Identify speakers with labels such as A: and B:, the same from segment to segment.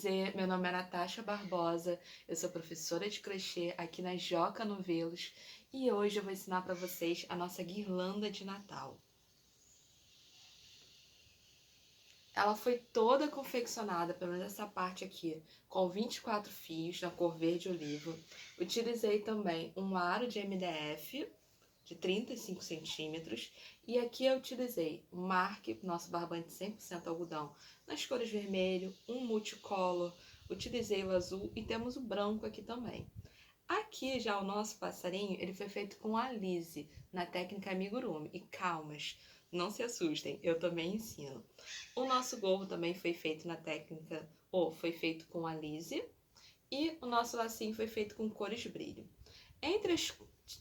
A: prazer, meu nome é Natasha Barbosa, eu sou professora de crochê aqui na Joca Novelos e hoje eu vou ensinar para vocês a nossa guirlanda de Natal. Ela foi toda confeccionada, pelo menos essa parte aqui, com 24 fios na cor verde oliva. Utilizei também um aro de MDF de 35 centímetros e aqui eu utilizei um marque, nosso barbante 100% algodão, nas cores vermelho, um multicolor, utilizei o azul e temos o branco aqui também. Aqui já o nosso passarinho, ele foi feito com Alize, na técnica amigurumi. E calmas, não se assustem, eu também ensino. O nosso gorro também foi feito na técnica, foi feito com Alize. E o nosso lacinho foi feito com cores de brilho. Entre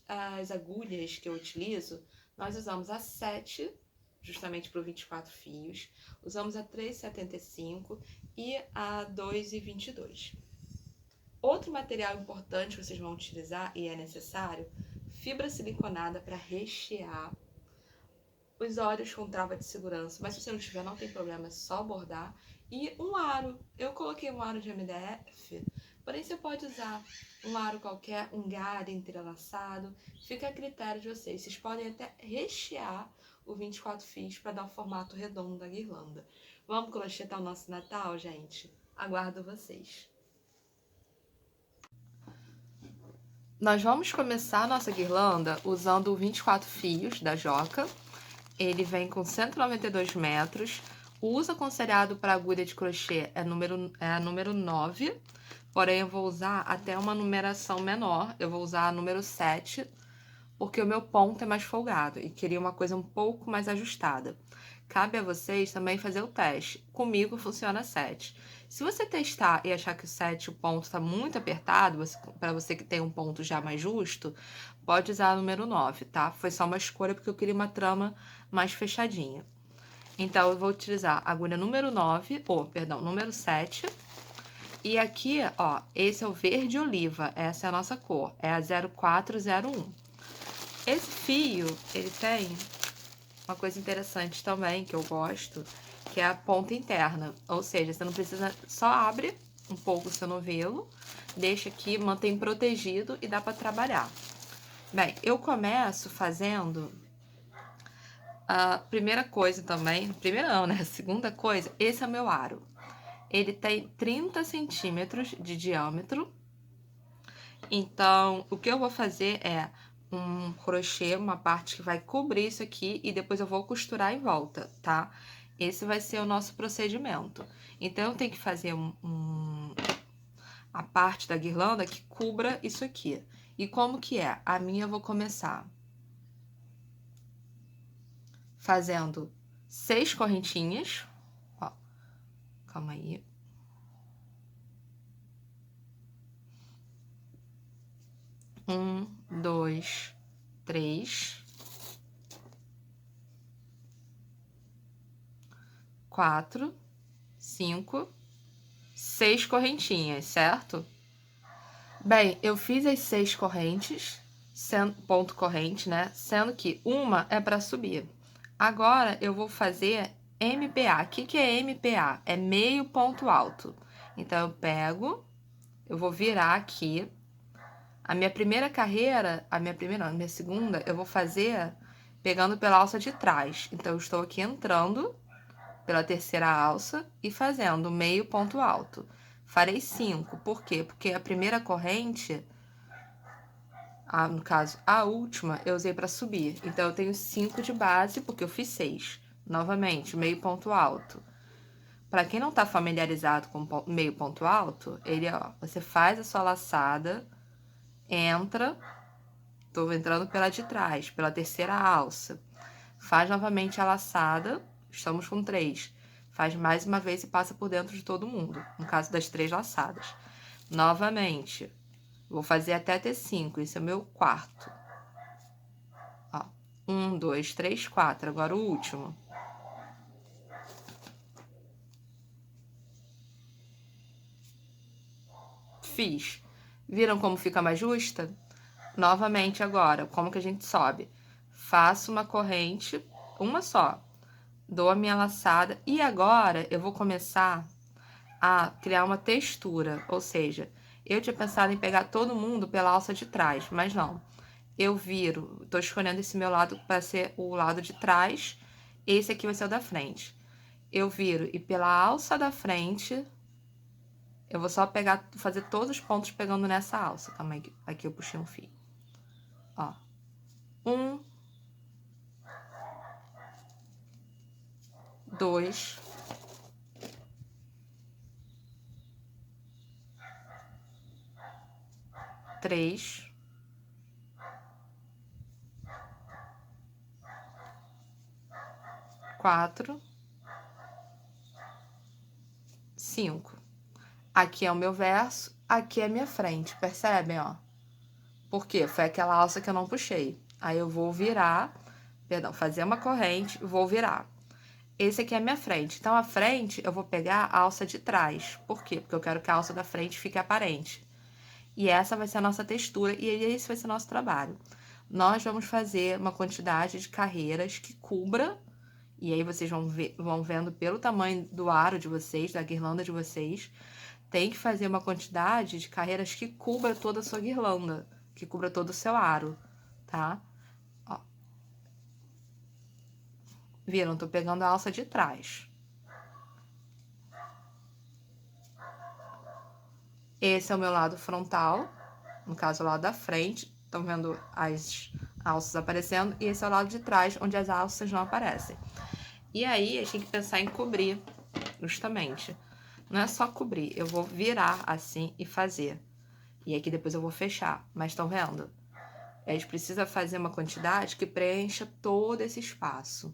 A: as agulhas que eu utilizo, nós usamos a 7, justamente para 24 fios. Usamos a 3,75 e a 2,22. Outro material importante que vocês vão utilizar e é necessário, fibra siliconada para rechear os olhos com trava de segurança, mas se você não tiver, não tem problema, é só bordar. E um aro, eu coloquei um aro de MDF, porém você pode usar um aro qualquer, um galho entrelaçado, fica a critério de vocês. Vocês podem até rechear o 24 fios para dar o formato redondo da guirlanda. Vamos crochetar o nosso Natal, gente? Aguardo vocês! Nós vamos começar a nossa guirlanda usando o 24 fios da Joca. Ele vem com 192 metros. O uso aconselhado para agulha de crochê é a número 9, porém eu vou usar até uma numeração menor. Eu vou usar a número 7, porque o meu ponto é mais folgado e queria uma coisa um pouco mais ajustada. Cabe a vocês também fazer o teste. Comigo funciona 7. Se você testar e achar que o 7, o ponto está muito apertado, para você que tem um ponto já mais justo, pode usar a número 9, tá? Foi só uma escolha porque eu queria uma trama mais fechadinha. Então, eu vou utilizar a agulha número 9, número 7. E aqui, ó, esse é o verde oliva, essa é a nossa cor, é a 0401. Esse fio, ele tem uma coisa interessante também, que eu gosto, que é a ponta interna. Ou seja, você não precisa, só abre um pouco o seu novelo, deixa aqui, mantém protegido e dá para trabalhar. Bem, eu começo fazendo a primeira coisa também, primeira não, né? A segunda coisa, esse é o meu aro. Ele tem 30 centímetros de diâmetro. Então, o que eu vou fazer é um crochê, uma parte que vai cobrir isso aqui e depois eu vou costurar em volta, tá? Esse vai ser o nosso procedimento. Então, eu tenho que fazer a parte da guirlanda que cubra isso aqui. E como que é? A minha eu vou começar fazendo 6 correntinhas. Ó, calma aí. Um, dois, três, 4, 5, 6 correntinhas, certo? Bem, eu fiz as 6 correntes, ponto corrente, né? Sendo que uma é para subir. Agora, eu vou fazer MPA. O que é MPA? É meio ponto alto. Então, eu pego, eu vou virar aqui. A minha primeira carreira, a minha segunda, eu vou fazer pegando pela alça de trás. Então, eu estou aqui entrando pela terceira alça e fazendo meio ponto alto. Farei 5, por quê? Porque a primeira corrente, no caso, a última, eu usei para subir. Então, eu tenho 5 de base, porque eu fiz 6. Novamente, meio ponto alto. Para quem não tá familiarizado com meio ponto alto, você faz a sua laçada, entra, tô entrando pela de trás, pela terceira alça. Faz novamente a laçada, estamos com 3. Faz mais uma vez e passa por dentro de todo mundo, no caso das 3 laçadas. Novamente, vou fazer até ter 5, esse é o meu quarto. Ó, 1, 2, 3, 4, agora o último. Fiz. Viram como fica mais justa? Novamente agora, como que a gente sobe? Faço uma corrente, uma só. Dou a minha laçada e agora eu vou começar a criar uma textura, ou seja, eu tinha pensado em pegar todo mundo pela alça de trás, mas não. Eu viro, tô escolhendo esse meu lado para ser o lado de trás, esse aqui vai ser o da frente. Eu viro e pela alça da frente, eu vou só pegar, fazer todos os pontos pegando nessa alça. Calma aí, aqui eu puxei um fio. Ó. 1, 2, 3, 4, 5. Aqui é o meu verso, aqui é a minha frente, percebem, ó? Por quê? Foi aquela alça que eu não puxei. Aí eu vou virar, perdão, fazer uma corrente, vou virar. Esse aqui é a minha frente. Então, a frente, eu vou pegar a alça de trás. Por quê? Porque eu quero que a alça da frente fique aparente. E essa vai ser a nossa textura e esse vai ser o nosso trabalho. Nós vamos fazer uma quantidade de carreiras que cubra, e aí vocês vão vendo pelo tamanho do aro de vocês, da guirlanda de vocês, tem que fazer uma quantidade de carreiras que cubra toda a sua guirlanda, que cubra todo o seu aro, tá? Ó. Viram? Tô pegando a alça de trás. Esse é o meu lado frontal, no caso o lado da frente. Estão vendo as alças aparecendo. E esse é o lado de trás, onde as alças não aparecem. E aí, a gente tem que pensar em cobrir, justamente. Não é só cobrir, eu vou virar assim e fazer. E aqui depois eu vou fechar. Mas estão vendo? A gente precisa fazer uma quantidade que preencha todo esse espaço.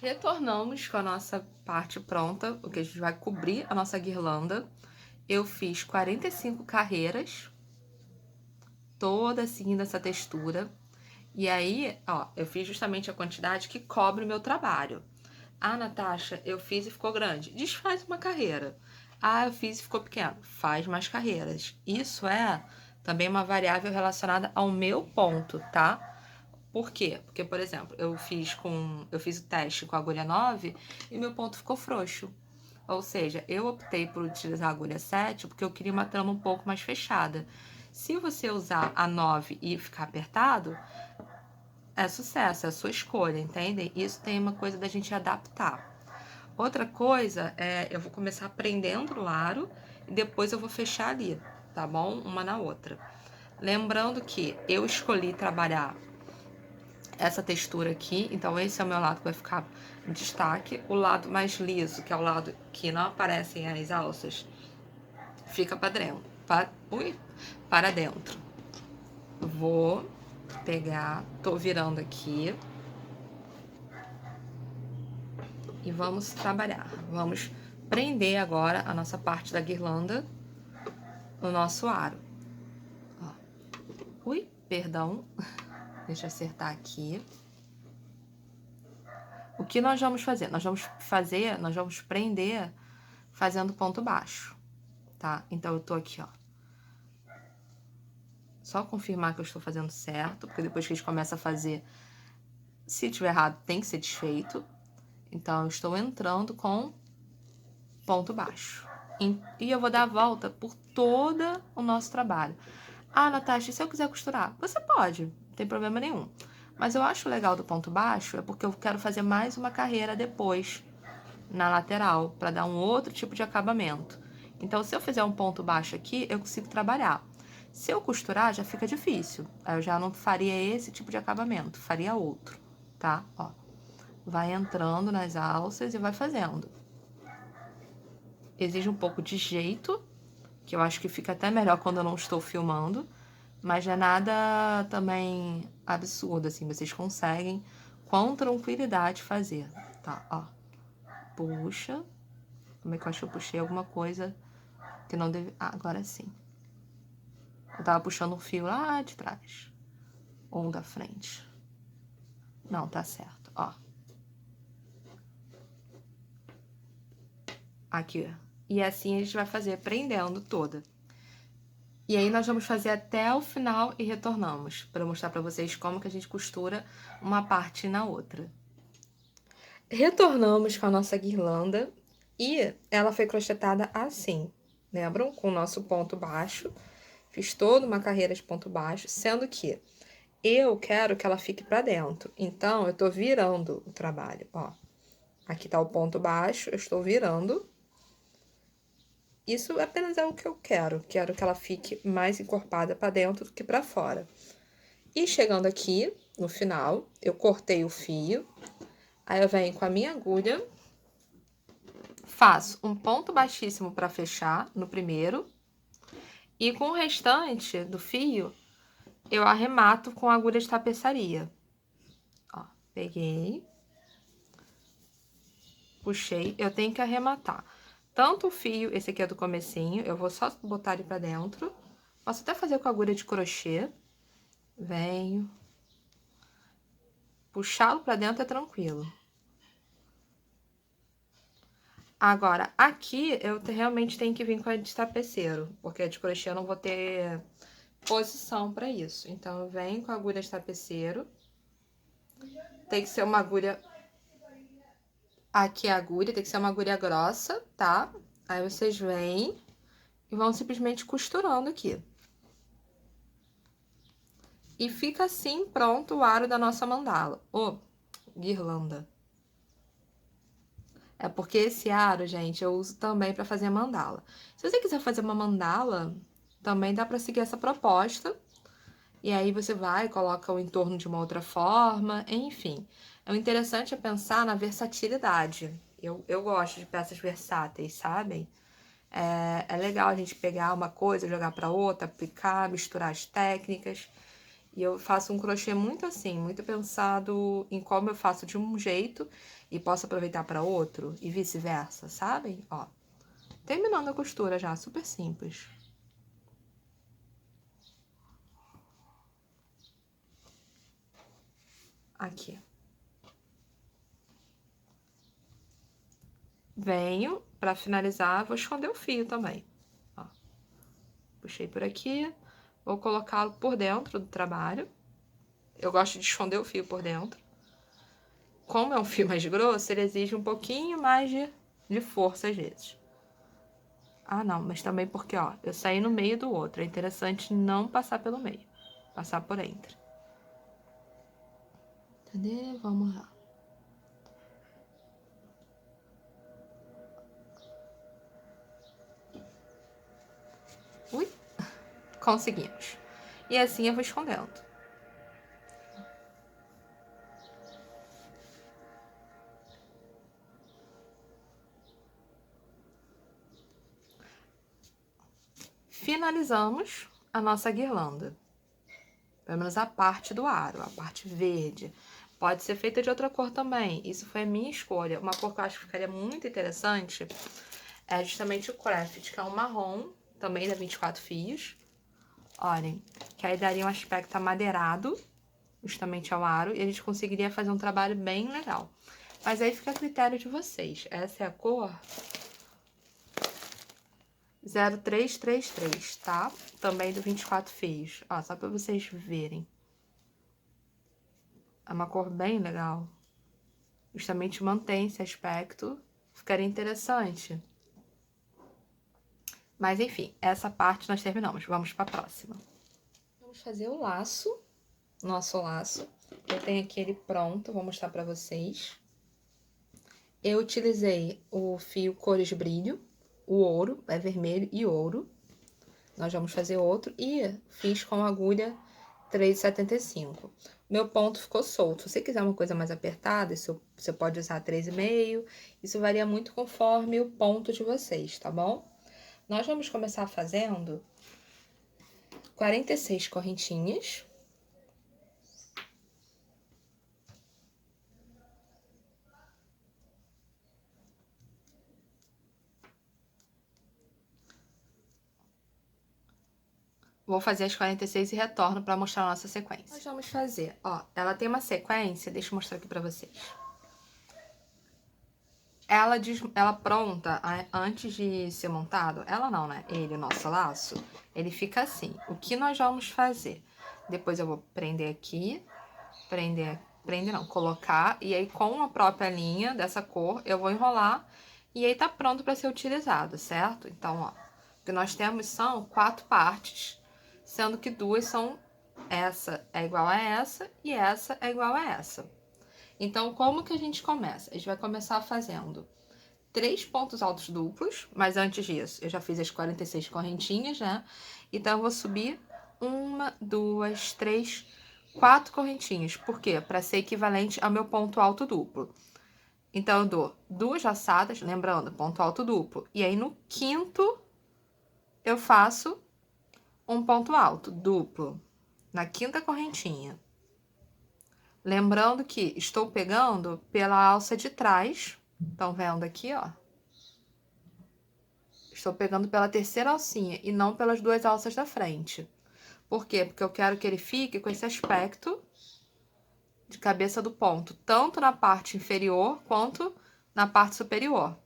A: Retornamos com a nossa parte pronta, o que a gente vai cobrir a nossa guirlanda. Eu fiz 45 carreiras, toda assim nessa textura. E aí, ó, eu fiz justamente a quantidade que cobre o meu trabalho. Ah, Natasha, eu fiz e ficou grande. Desfaz uma carreira. Ah, eu fiz e ficou pequeno. Faz mais carreiras. Isso é também uma variável relacionada ao meu ponto, tá? Por quê? Porque, por exemplo, eu fiz o teste com a agulha 9 e meu ponto ficou frouxo. Ou seja, eu optei por utilizar a agulha 7 porque eu queria uma trama um pouco mais fechada. Se você usar a 9 e ficar apertado, é sucesso, é a sua escolha, entendem? Isso tem uma coisa da gente adaptar. Outra coisa é, eu vou começar prendendo o aro e depois eu vou fechar ali, tá bom? Uma na outra. Lembrando que eu escolhi trabalhar essa textura aqui, então esse é o meu lado que vai ficar em destaque. O lado mais liso, que é o lado que não aparecem as alças, fica para dentro. Para dentro. Vou pegar, tô virando aqui. E vamos trabalhar. Vamos prender agora a nossa parte da guirlanda no nosso aro. Ó. Ui, perdão. Deixa eu acertar aqui. O que nós vamos fazer? Nós vamos prender fazendo ponto baixo, tá? Então, eu tô aqui, ó. Só confirmar que eu estou fazendo certo, porque depois que a gente começa a fazer, se tiver errado, tem que ser desfeito. Então, eu estou entrando com ponto baixo. E eu vou dar a volta por todo o nosso trabalho. Ah, Natasha, se eu quiser costurar? Você pode, não tem problema nenhum. Mas eu acho legal do ponto baixo, é porque eu quero fazer mais uma carreira depois, na lateral, para dar um outro tipo de acabamento. Então, se eu fizer um ponto baixo aqui, eu consigo trabalhar. Se eu costurar, já fica difícil. Aí eu já não faria esse tipo de acabamento, faria outro, tá? Ó, vai entrando nas alças e vai fazendo. Exige um pouco de jeito, que eu acho que fica até melhor quando eu não estou filmando, mas não é nada também absurdo, assim, vocês conseguem com tranquilidade fazer, tá? Ó, puxa, como é que eu acho que eu puxei alguma coisa que não deve... Ah, agora sim. Eu tava puxando um fio lá de trás, ou da frente. Não, tá certo, ó. Aqui, e assim a gente vai fazer prendendo toda. E aí nós vamos fazer até o final e retornamos, para mostrar para vocês como que a gente costura uma parte na outra. Retornamos com a nossa guirlanda E ela foi crochetada assim, lembram? Com o nosso ponto baixo. Fiz toda uma carreira de ponto baixo, sendo que eu quero que ela fique pra dentro. Então, eu tô virando o trabalho, ó. Aqui tá o ponto baixo, eu estou virando. Isso apenas é o que eu quero. Quero que ela fique mais encorpada pra dentro do que pra fora. E chegando aqui, no final, eu cortei o fio. Aí eu venho com a minha agulha, faço um ponto baixíssimo para fechar no primeiro. E com o restante do fio, eu arremato com a agulha de tapeçaria. Ó, peguei. Puxei, eu tenho que arrematar. Tanto o fio, esse aqui é do comecinho, eu vou só botar ele pra dentro. Posso até fazer com a agulha de crochê. Venho. Puxá-lo pra dentro é tranquilo. Agora, aqui eu realmente tenho que vir com a de tapeceiro, porque a de crochê eu não vou ter posição pra isso. Então, eu venho com a agulha de tapeceiro. Tem que ser uma agulha... Aqui é a agulha, tem que ser uma agulha grossa, tá? Aí vocês vêm e vão simplesmente costurando aqui. E fica assim pronto o aro da nossa mandala. Ô, guirlanda. É porque esse aro, gente, eu uso também pra fazer mandala. Se você quiser fazer uma mandala, também dá pra seguir essa proposta. E aí você vai, coloca o entorno de uma outra forma, enfim. O interessante é pensar na versatilidade. Eu gosto de peças versáteis, sabem? É legal a gente pegar uma coisa, jogar para outra, aplicar, misturar as técnicas. E eu faço um crochê muito assim, muito pensado em como eu faço de um jeito e posso aproveitar para outro e vice-versa, sabem? Ó, terminando a costura já, super simples. Aqui. Venho, para finalizar, vou esconder o fio também. Ó, puxei por aqui, vou colocá-lo por dentro do trabalho. Eu gosto de esconder o fio por dentro. Como é um fio mais grosso, ele exige um pouquinho mais de força às vezes. Ah, não, mas também porque, ó, eu saí no meio do outro. É interessante não passar pelo meio, passar por entre. Cadê? Vamos lá. Ui, conseguimos. E assim eu vou escondendo. Finalizamos a nossa guirlanda. Pelo menos a parte do aro, a parte verde. Pode ser feita de outra cor também. Isso foi a minha escolha. Uma cor que eu acho que ficaria muito interessante é justamente o craft, que é um marrom, também da 24 fios. Olhem, que aí daria um aspecto amadeirado, justamente ao aro, e a gente conseguiria fazer um trabalho bem legal. Mas aí fica a critério de vocês. Essa é a cor 0333, tá? Também do 24 fios. Ó, só pra vocês verem. É uma cor bem legal. Justamente mantém esse aspecto. Ficaria interessante. Mas enfim, essa parte nós terminamos. Vamos para a próxima. Vamos fazer o laço. Nosso laço. Eu tenho aqui ele pronto, vou mostrar para vocês. Eu utilizei o fio cores brilho, o ouro, é vermelho e ouro. Nós vamos fazer outro e fiz com agulha 3,75. Meu ponto ficou solto. Se você quiser uma coisa mais apertada, você pode usar 3,5. Isso varia muito conforme o ponto de vocês, tá bom? Nós vamos começar fazendo 46 correntinhas. Vou fazer as 46 e retorno para mostrar a nossa sequência. Nós vamos fazer, ó, ela tem uma sequência, deixa eu mostrar aqui para vocês. Ela pronta, antes de ser montado, ela não, né? Ele, o nosso laço, ele fica assim. O que nós vamos fazer? Depois eu vou prender aqui, prender não, colocar, e aí com a própria linha dessa cor, eu vou enrolar E aí tá pronto para ser utilizado, certo? Então, ó, o que nós temos são 4 partes, sendo que 2 são essa é igual a essa e essa é igual a essa. Então, como que a gente começa? A gente vai começar fazendo 3 pontos altos duplos, mas antes disso, eu já fiz as 46 correntinhas, né? Então, eu vou subir 1, 2, 3, 4 correntinhas. Por quê? Para ser equivalente ao meu ponto alto duplo. Então, eu dou 2 laçadas, lembrando, ponto alto duplo. E aí, no quinto, eu faço um ponto alto duplo na quinta correntinha. Lembrando que estou pegando pela alça de trás. Estão vendo aqui, ó? Estou pegando pela terceira alcinha e não pelas 2 alças da frente. Por quê? Porque eu quero que ele fique com esse aspecto de cabeça do ponto, tanto na parte inferior quanto na parte superior.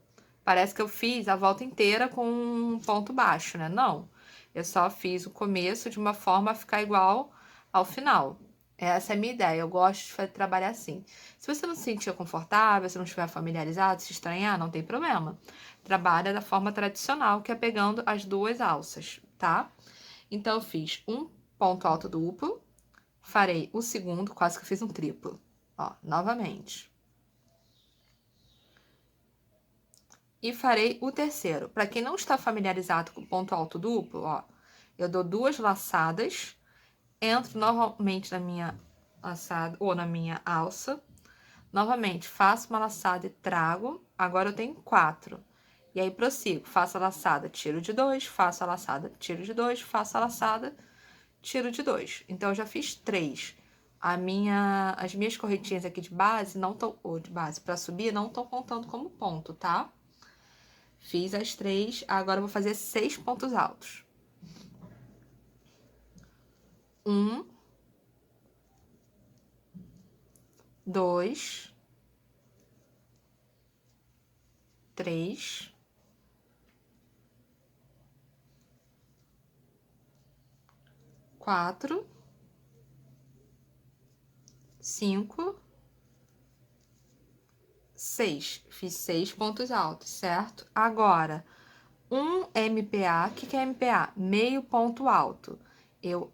A: Parece que eu fiz a volta inteira com um ponto baixo, né? Não. Eu só fiz o começo de uma forma a ficar igual ao final. Essa é a minha ideia. Eu gosto de trabalhar assim. Se você não se sentir confortável, se não estiver familiarizado, se estranhar, não tem problema. Trabalha da forma tradicional, que é pegando as 2 alças, tá? Então, eu fiz um ponto alto duplo. Farei o segundo, quase que eu fiz um triplo. Ó, novamente. E farei o terceiro. Para quem não está familiarizado com ponto alto duplo, ó, eu dou 2 laçadas, entro novamente na minha laçada ou na minha alça, novamente faço uma laçada e trago. Agora eu tenho 4. E aí prossigo, faço a laçada, tiro de 2, faço a laçada, tiro de 2, faço a laçada, tiro de 2. Então eu já fiz 3. As minhas correntinhas aqui de base não estão, ou de base para subir, não estão contando como ponto, tá? Fiz as 3, agora eu vou fazer 6 pontos altos. 1, 2, 3, 4, 5, 6. Fiz 6 pontos altos, certo? Agora, um MPA. O que é MPA? Meio ponto alto. Eu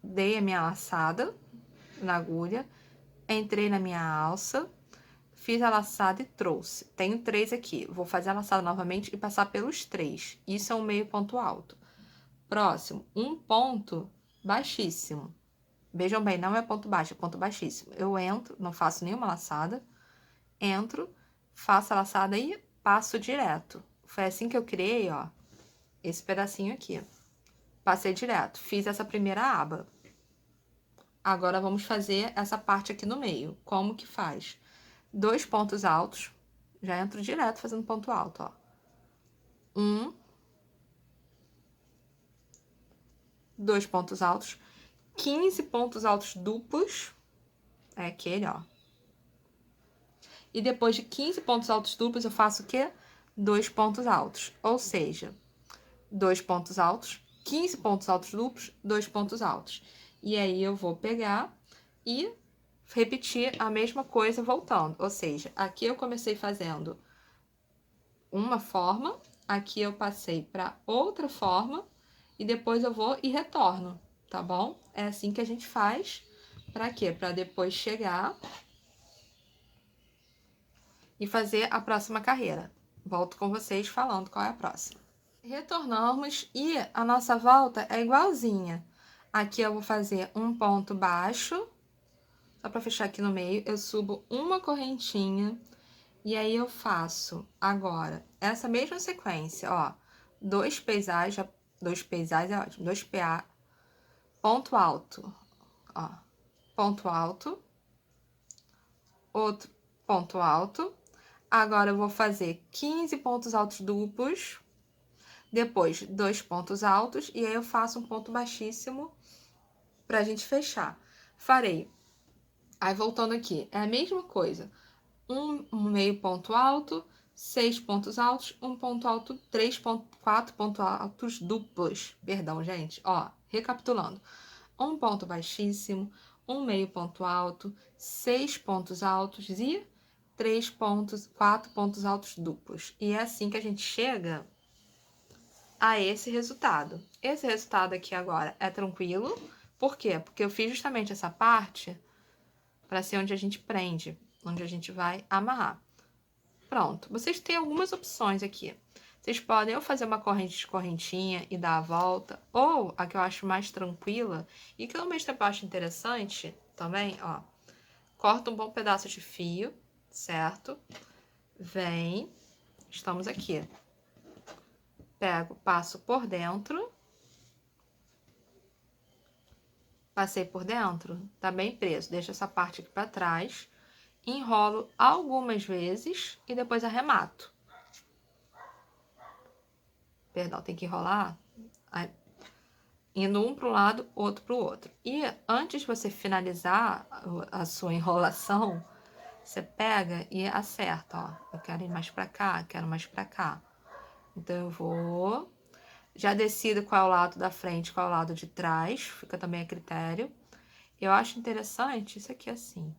A: dei a minha laçada na agulha, entrei na minha alça, fiz a laçada e trouxe. Tenho 3 aqui. Vou fazer a laçada novamente e passar pelos 3. Isso é um meio ponto alto. Próximo, um ponto baixíssimo. Vejam bem, não é ponto baixo, é ponto baixíssimo. Eu entro, não faço nenhuma laçada, entro, faço a laçada e passo direto. Foi assim que eu criei, ó, esse pedacinho aqui. Passei direto, fiz essa primeira aba. Agora, vamos fazer essa parte aqui no meio. Como que faz? 2 pontos altos, já entro direto fazendo ponto alto, ó. 1, 2 pontos altos, 15 pontos altos duplos, é aquele, ó. E depois de 15 pontos altos duplos, eu faço o quê? 2 pontos altos, ou seja, 2 pontos altos, 15 pontos altos duplos, 2 pontos altos. E aí, eu vou pegar e repetir a mesma coisa voltando. Ou seja, aqui eu comecei fazendo uma forma, aqui eu passei para outra forma, e depois eu vou e retorno, tá bom? É assim que a gente faz. Para quê? Para depois chegar e fazer a próxima carreira. Volto com vocês falando qual é a próxima. Retornamos e a nossa volta é igualzinha. Aqui eu vou fazer um ponto baixo, só para fechar aqui no meio, eu subo uma correntinha e aí eu faço agora essa mesma sequência, ó, 2 pesais, 2 pesais é ótimo, 2 PA, ponto alto, ó, ponto alto, outro ponto alto. Agora eu vou fazer 15 pontos altos duplos, depois 2 pontos altos, e aí eu faço um ponto baixíssimo pra gente fechar. Farei, aí voltando aqui, é a mesma coisa, um meio ponto alto, 6 pontos altos, um ponto alto, 4 pontos altos duplos, perdão, gente, ó, recapitulando, um ponto baixíssimo, um meio ponto alto, 6 pontos altos e 3 pontos, 4 pontos altos duplos. E é assim que a gente chega a esse resultado. Esse resultado aqui agora é tranquilo. Por quê? Porque eu fiz justamente essa parte para ser onde a gente prende, onde a gente vai amarrar. Pronto. Vocês têm algumas opções aqui. Vocês podem ou fazer uma corrente de correntinha e dar a volta, ou a que eu acho mais tranquila e que ao mesmo tempo eu acho interessante também, ó. Corta um bom pedaço de fio, certo? Vem, estamos aqui. Pego, passo por dentro. Passei por dentro, tá bem preso. Deixo essa parte aqui para trás. Enrolo algumas vezes e depois arremato. Perdão, tem que enrolar indo um para um lado, outro para o outro. E antes de você finalizar a sua enrolação, você pega e acerta, ó. Eu quero ir mais para cá, quero mais para cá. Então, eu vou... Já decido qual é o lado da frente, qual é o lado de trás. Fica também a critério. Eu acho interessante isso aqui assim.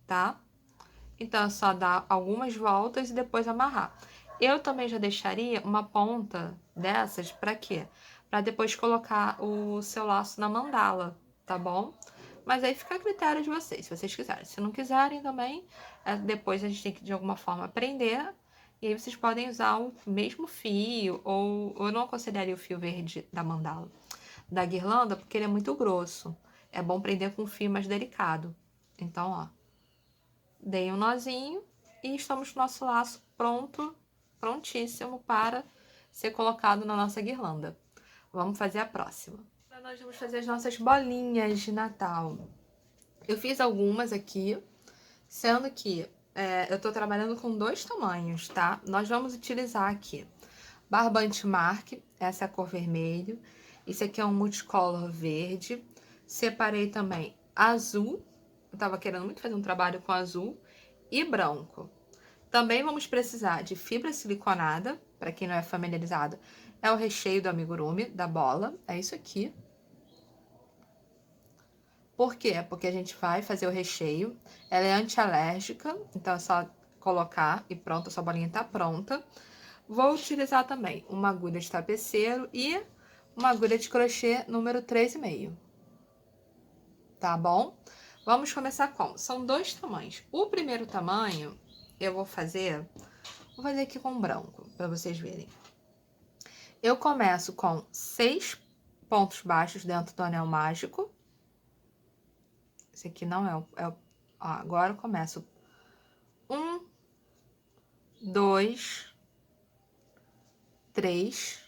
A: Tá? Então, é só dar algumas voltas e depois amarrar. Eu também já deixaria uma ponta dessas para quê? Para depois colocar o seu laço na mandala, tá bom? Mas aí fica a critério de vocês, se vocês quiserem. Se não quiserem também, depois a gente tem que de alguma forma prender. E aí vocês podem usar o mesmo fio, ou eu não aconselharia o fio verde da mandala, da guirlanda, porque ele é muito grosso. É bom prender com um fio mais delicado. Então, ó, dei um nozinho e estamos com o nosso laço prontíssimo para ser colocado na nossa guirlanda. Vamos fazer a próxima. Agora nós vamos fazer as nossas bolinhas de Natal. Eu fiz algumas aqui, sendo que eu tô trabalhando com 2 tamanhos, tá? Nós vamos utilizar aqui barbante marque, essa é a cor vermelho. Esse aqui é um multicolor verde. Separei também azul. Eu tava querendo muito fazer um trabalho com azul e branco. Também vamos precisar de fibra siliconada, para quem não é familiarizado, é o recheio do amigurumi, da bola, é isso aqui. Por quê? Porque a gente vai fazer o recheio, ela é antialérgica, então é só colocar e pronto, a sua bolinha tá pronta. Vou utilizar também uma agulha de tapeceiro e uma agulha de crochê número 3,5. Tá bom? Vamos começar com... São 2 tamanhos. O primeiro tamanho, eu vou fazer aqui com branco, para vocês verem. Eu começo com 6 pontos baixos dentro do anel mágico. Esse aqui não é o... ó, agora eu começo 1, 2, 3,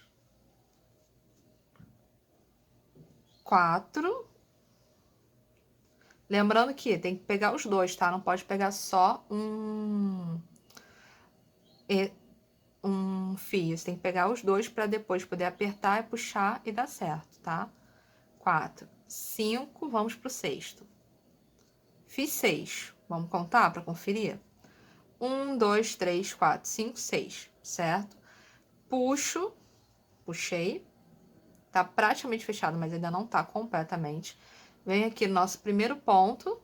A: 4. Lembrando que tem que pegar os dois, tá? Não pode pegar só um fio. Você tem que pegar os dois para depois poder apertar e puxar e dar certo, tá? 4, 5, vamos pro sexto. Fiz 6. Vamos contar para conferir? 1, 2, 3, 4, 5, 6, certo? Puxei. Tá praticamente fechado, mas ainda não tá completamente. Venho aqui no nosso primeiro ponto.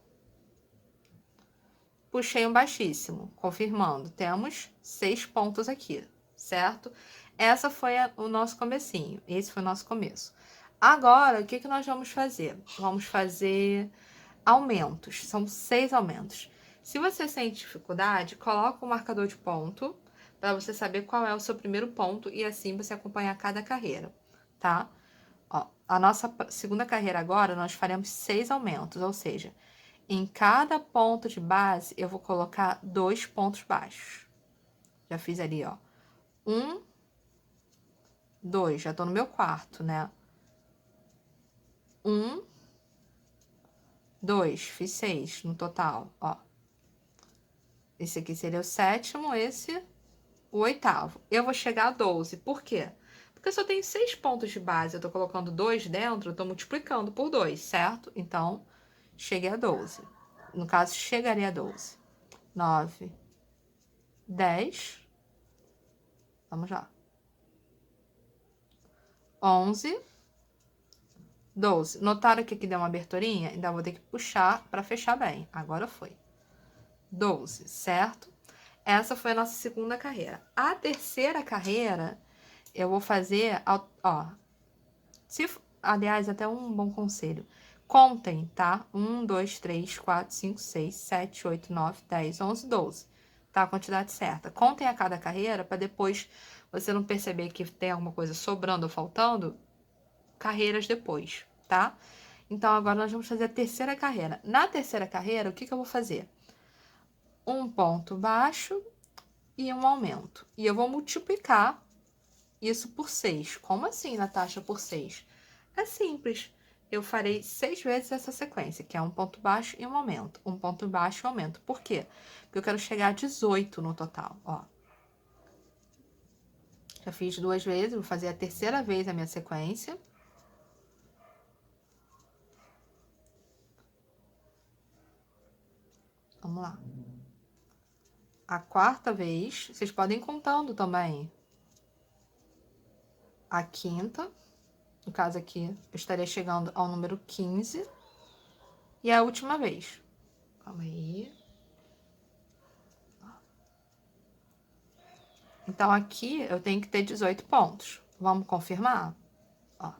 A: Puxei um baixíssimo, confirmando. Temos 6 pontos aqui, certo? Essa foi o nosso comecinho. Esse foi o nosso começo. Agora, o que que nós vamos fazer? Vamos fazer aumentos. São 6 aumentos. Se você sente dificuldade, coloca o marcador de ponto para você saber qual é o seu primeiro ponto e assim você acompanhar cada carreira, tá? Ó, a nossa segunda carreira agora, nós faremos 6 aumentos, ou seja, em cada ponto de base, eu vou colocar 2 pontos baixos. Já fiz ali, ó. 1, 2, já tô no meu quarto, né? 1, 2, fiz 6 no total, ó. Esse aqui seria o sétimo, esse o oitavo. Eu vou chegar a 12, por quê? Porque se eu tenho 6 pontos de base, eu tô colocando 2 dentro, eu tô multiplicando por 2, certo? Então, cheguei a 12. No caso, chegaria a 12. 9, 10. Vamos lá. 11, 12. Notaram que aqui deu uma aberturinha? Ainda vou ter que puxar para fechar bem. Agora foi. 12, certo? Essa foi a nossa segunda carreira. A terceira carreira, eu vou fazer, ó, aliás, até um bom conselho. Contem, tá? 1, 2, 3, 4, 5, 6, 7, 8, 9, 10, 11, 12. Tá? A quantidade certa. Contem a cada carreira para depois você não perceber que tem alguma coisa sobrando ou faltando carreiras depois, tá? Então, agora nós vamos fazer a terceira carreira. Na terceira carreira, o que eu vou fazer? Um ponto baixo e um aumento. E eu vou multiplicar isso por 6. Como assim, Natasha, por 6? É simples. Eu farei 6 vezes essa sequência, que é um ponto baixo e um aumento. Um ponto baixo e um aumento. Por quê? Porque eu quero chegar a 18 no total, ó. Já fiz 2 vezes, vou fazer a terceira vez a minha sequência. Vamos lá. A quarta vez, vocês podem ir contando também. A quinta, no caso aqui, eu estaria chegando ao número 15. E a última vez. Calma aí. Então, aqui eu tenho que ter 18 pontos. Vamos confirmar? Ó.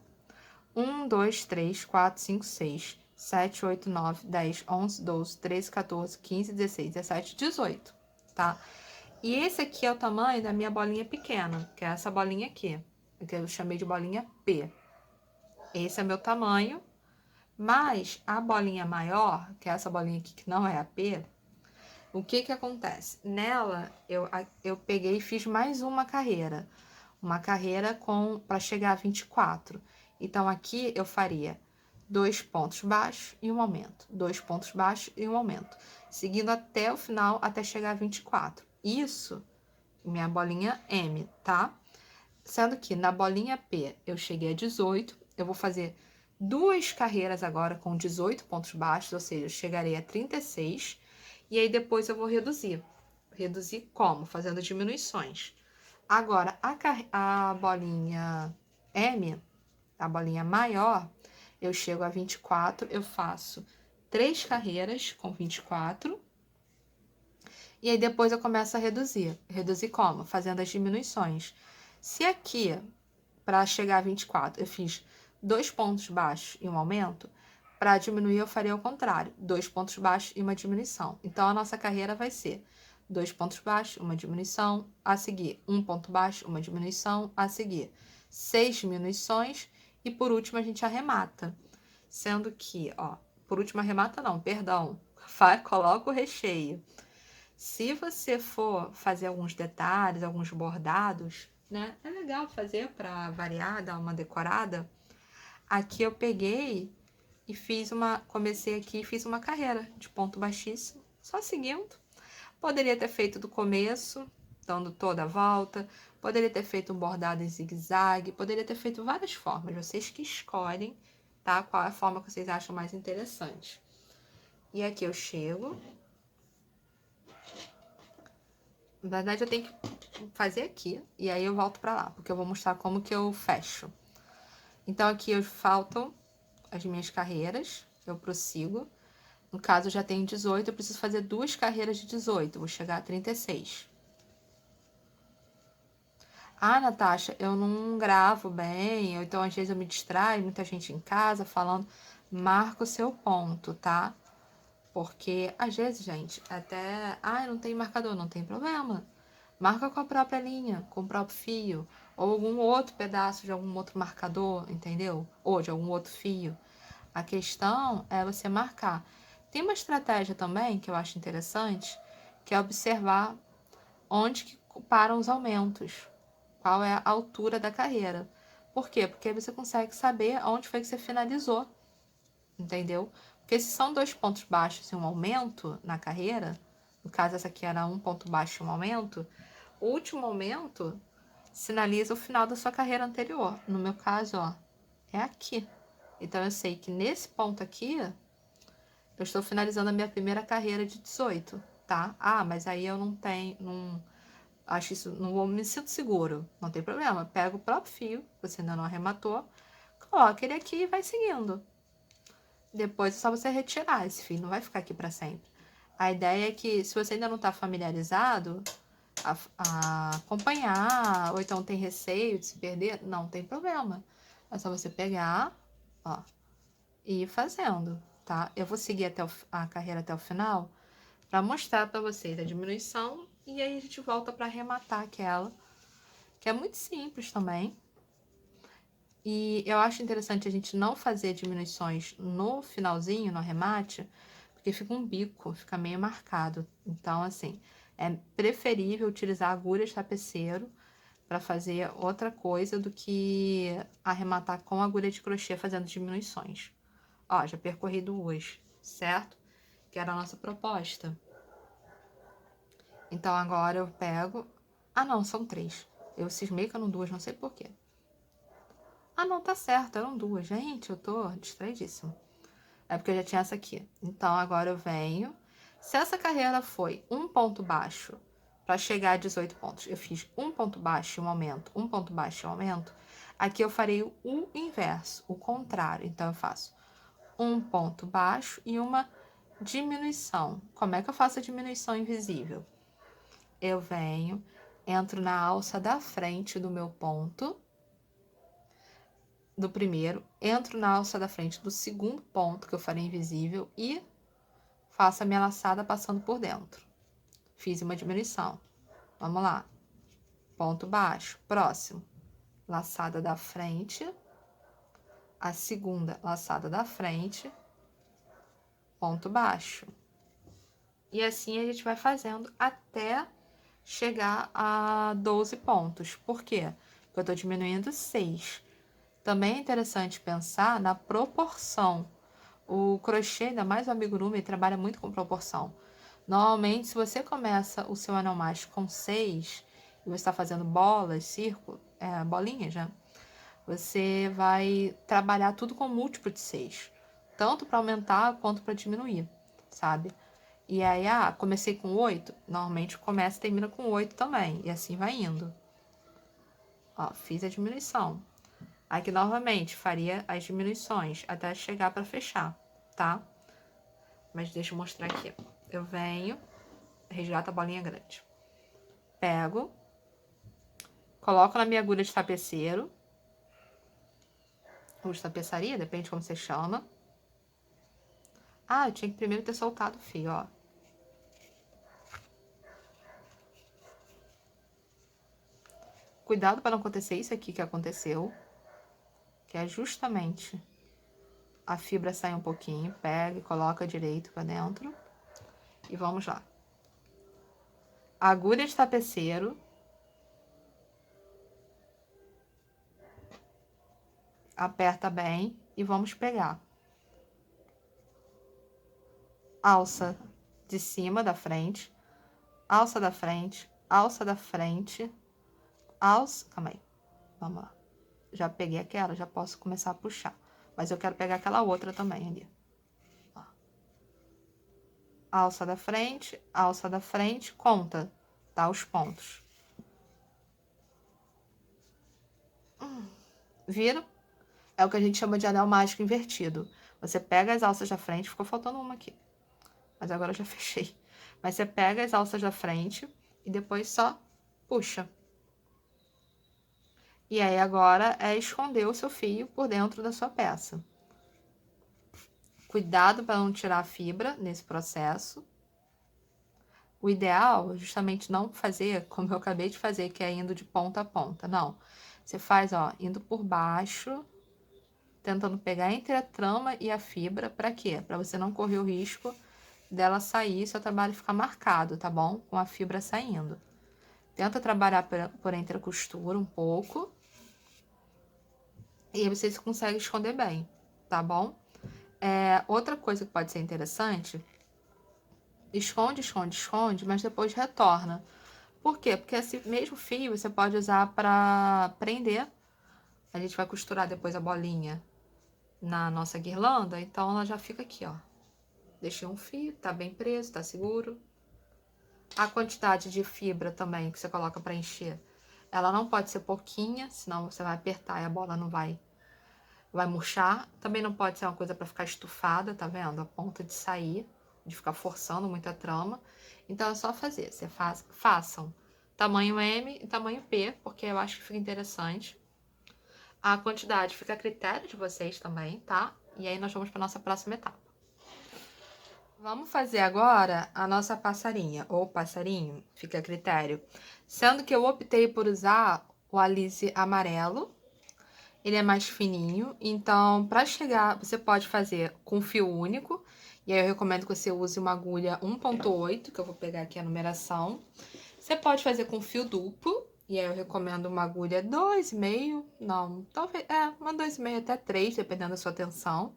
A: 1, 2, 3, 4, 5, 6, 7, 8, 9, 10, 11, 12, 13, 14, 15, 16, 17, 18, tá? E esse aqui é o tamanho da minha bolinha pequena, que é essa bolinha aqui, que eu chamei de bolinha P. Esse é meu tamanho, mas a bolinha maior, que é essa bolinha aqui que não é a P, o que acontece? Nela, eu peguei e fiz mais uma carreira para chegar a 24. Então, aqui eu faria 2 pontos baixos e um aumento, 2 pontos baixos e um aumento, seguindo até o final, até chegar a 24. Isso, minha bolinha M, tá? Sendo que na bolinha P eu cheguei a 18, eu vou fazer 2 carreiras agora com 18 pontos baixos, ou seja, eu chegarei a 36, e aí depois eu vou reduzir. Reduzir como? Fazendo diminuições. Agora, a bolinha M, a bolinha maior, eu chego a 24, eu faço 3 carreiras com 24, e aí depois eu começo a reduzir. Reduzir como? Fazendo as diminuições. Se aqui, para chegar a 24, eu fiz 2 pontos baixos e um aumento, para diminuir eu faria o contrário, 2 pontos baixos e uma diminuição. Então, a nossa carreira vai ser 2 pontos baixos, uma diminuição, a seguir 1 ponto baixo, uma diminuição, a seguir 6 diminuições e por último a gente arremata. Sendo que, ó, por último arremata não, perdão, coloca o recheio. Se você for fazer alguns detalhes, alguns bordados, né? É legal fazer para variar, dar uma decorada. Aqui eu peguei e comecei aqui e fiz uma carreira de ponto baixíssimo, só seguindo. Poderia ter feito do começo, dando toda a volta. Poderia ter feito um bordado em zigue-zague. Poderia ter feito várias formas. Vocês que escolhem, tá? Qual é a forma que vocês acham mais interessante. E aqui eu chego. Na verdade, eu tenho que fazer aqui. E aí eu volto pra lá, porque eu vou mostrar como que eu fecho. Então, aqui faltam as minhas carreiras. Eu prossigo. No caso, eu já tenho 18, eu preciso fazer 2 carreiras de 18. Vou chegar a 36. Ah, Natasha, eu não gravo bem, ou então às vezes eu me distraio, muita gente em casa falando. Marca o seu ponto, tá? Porque às vezes, gente, até. Ah, não tem marcador, não tem problema. Marca com a própria linha, com o próprio fio, ou algum outro pedaço de algum outro marcador, entendeu? Ou de algum outro fio. A questão é você marcar. Tem uma estratégia também que eu acho interessante, que é observar onde que param os aumentos, qual é a altura da carreira. Por quê? Porque aí você consegue saber onde foi que você finalizou, entendeu? Porque se são 2 pontos baixos e um aumento na carreira, no caso essa aqui era 1 ponto baixo e um aumento, o último aumento sinaliza o final da sua carreira anterior. No meu caso, ó, é aqui. Então, eu sei que nesse ponto aqui, eu estou finalizando a minha primeira carreira de 18, tá? Ah, mas aí eu não tenho, acho isso, não me sinto seguro. Não tem problema, pega o próprio fio, você ainda não arrematou, coloca ele aqui e vai seguindo. Depois é só você retirar, esse fio não vai ficar aqui para sempre. A ideia é que, se você ainda não está familiarizado, a acompanhar, ou então tem receio de se perder, não tem problema. É só você pegar, ó, e ir fazendo, tá? Eu vou seguir até a carreira até o final para mostrar para vocês a diminuição e aí a gente volta para arrematar aquela, que é muito simples também. E eu acho interessante a gente não fazer diminuições no finalzinho, no arremate, porque fica um bico, fica meio marcado. Então, assim, é preferível utilizar agulha de tapeceiro para fazer outra coisa do que arrematar com agulha de crochê fazendo diminuições. Ó, já percorri duas, certo? Que era a nossa proposta. Então, agora eu pego... Ah, não, são 3. Eu cismei que eram 2, não sei porquê. Ah, não, tá certo, eram 2. Gente, eu tô distraidíssima. É porque eu já tinha essa aqui. Então, agora eu venho. Se essa carreira foi um ponto baixo para chegar a 18 pontos, eu fiz um ponto baixo e um aumento, um ponto baixo e um aumento, aqui eu farei o inverso, o contrário. Então, eu faço um ponto baixo e uma diminuição. Como é que eu faço a diminuição invisível? Eu venho, entro na alça da frente do meu ponto, do primeiro, entro na alça da frente do segundo ponto, que eu farei invisível, e faço a minha laçada passando por dentro. Fiz uma diminuição. Vamos lá. Ponto baixo. Próximo. Laçada da frente. A segunda laçada da frente. Ponto baixo. E assim a gente vai fazendo até chegar a 12 pontos. Por quê? Porque eu estou diminuindo 6. Também é interessante pensar na proporção. O crochê, ainda mais o amigurumi, trabalha muito com proporção. Normalmente, se você começa o seu anel mágico com 6 e você está fazendo bolas, círculo, bolinhas, né? Você vai trabalhar tudo com múltiplo de 6. Tanto para aumentar quanto para diminuir, sabe? E aí, comecei com 8. Normalmente começa e termina com 8 também. E assim vai indo. Ó, fiz a diminuição. Aqui, novamente, faria as diminuições até chegar para fechar, tá? Mas deixa eu mostrar aqui. Eu venho, resgato a bolinha grande. Pego, coloco na minha agulha de tapeceiro, ou de tapeçaria, depende de como você chama. Eu tinha que primeiro ter soltado o fio, ó. Cuidado para não acontecer isso aqui que aconteceu, que é justamente a fibra sair um pouquinho, pega e coloca direito para dentro. E vamos lá. Agulha de tapeceiro. Aperta bem e vamos pegar. Alça de cima da frente, alça da frente, alça da frente, alça... Calma aí, vamos lá. Já peguei aquela, já posso começar a puxar. Mas eu quero pegar aquela outra também ali. Ó. Alça da frente, conta, tá? Os pontos. Viram? É o que a gente chama de anel mágico invertido. Você pega as alças da frente, ficou faltando uma aqui. Mas agora eu já fechei. Mas você pega as alças da frente e depois só puxa. E aí agora é esconder o seu fio por dentro da sua peça. Cuidado para não tirar a fibra nesse processo. O ideal é justamente não fazer como eu acabei de fazer, que é indo de ponta a ponta. Não. Você faz, ó, indo por baixo, tentando pegar entre a trama e a fibra. Para quê? Para você não correr o risco dela sair e seu trabalho ficar marcado, tá bom? Com a fibra saindo. Tenta trabalhar por entre a costura um pouco. E aí você consegue esconder bem, tá bom? Outra coisa que pode ser interessante, esconde, esconde, esconde, mas depois retorna. Por quê? Porque esse mesmo fio você pode usar para prender. A gente vai costurar depois a bolinha na nossa guirlanda, então ela já fica aqui, ó. Deixei um fio, tá bem preso, tá seguro. A quantidade de fibra também que você coloca para encher, ela não pode ser pouquinha, senão você vai apertar e a bola não vai murchar. Também não pode ser uma coisa para ficar estufada, tá vendo? A ponta de sair. de ficar forçando muita trama. Então, é só fazer. Façam tamanho M e tamanho P, porque eu acho que fica interessante. A quantidade fica a critério de vocês também, tá? E aí, nós vamos para nossa próxima etapa. Vamos fazer agora a nossa passarinha, ou passarinho, fica a critério. Sendo que eu optei por usar o Alize amarelo. Ele é mais fininho, então para chegar, você pode fazer com fio único. E aí eu recomendo que você use uma agulha 1.8, que eu vou pegar aqui a numeração. Você pode fazer com fio duplo, e aí eu recomendo uma agulha 2,5, não, talvez, uma 2,5 até 3, dependendo da sua tensão.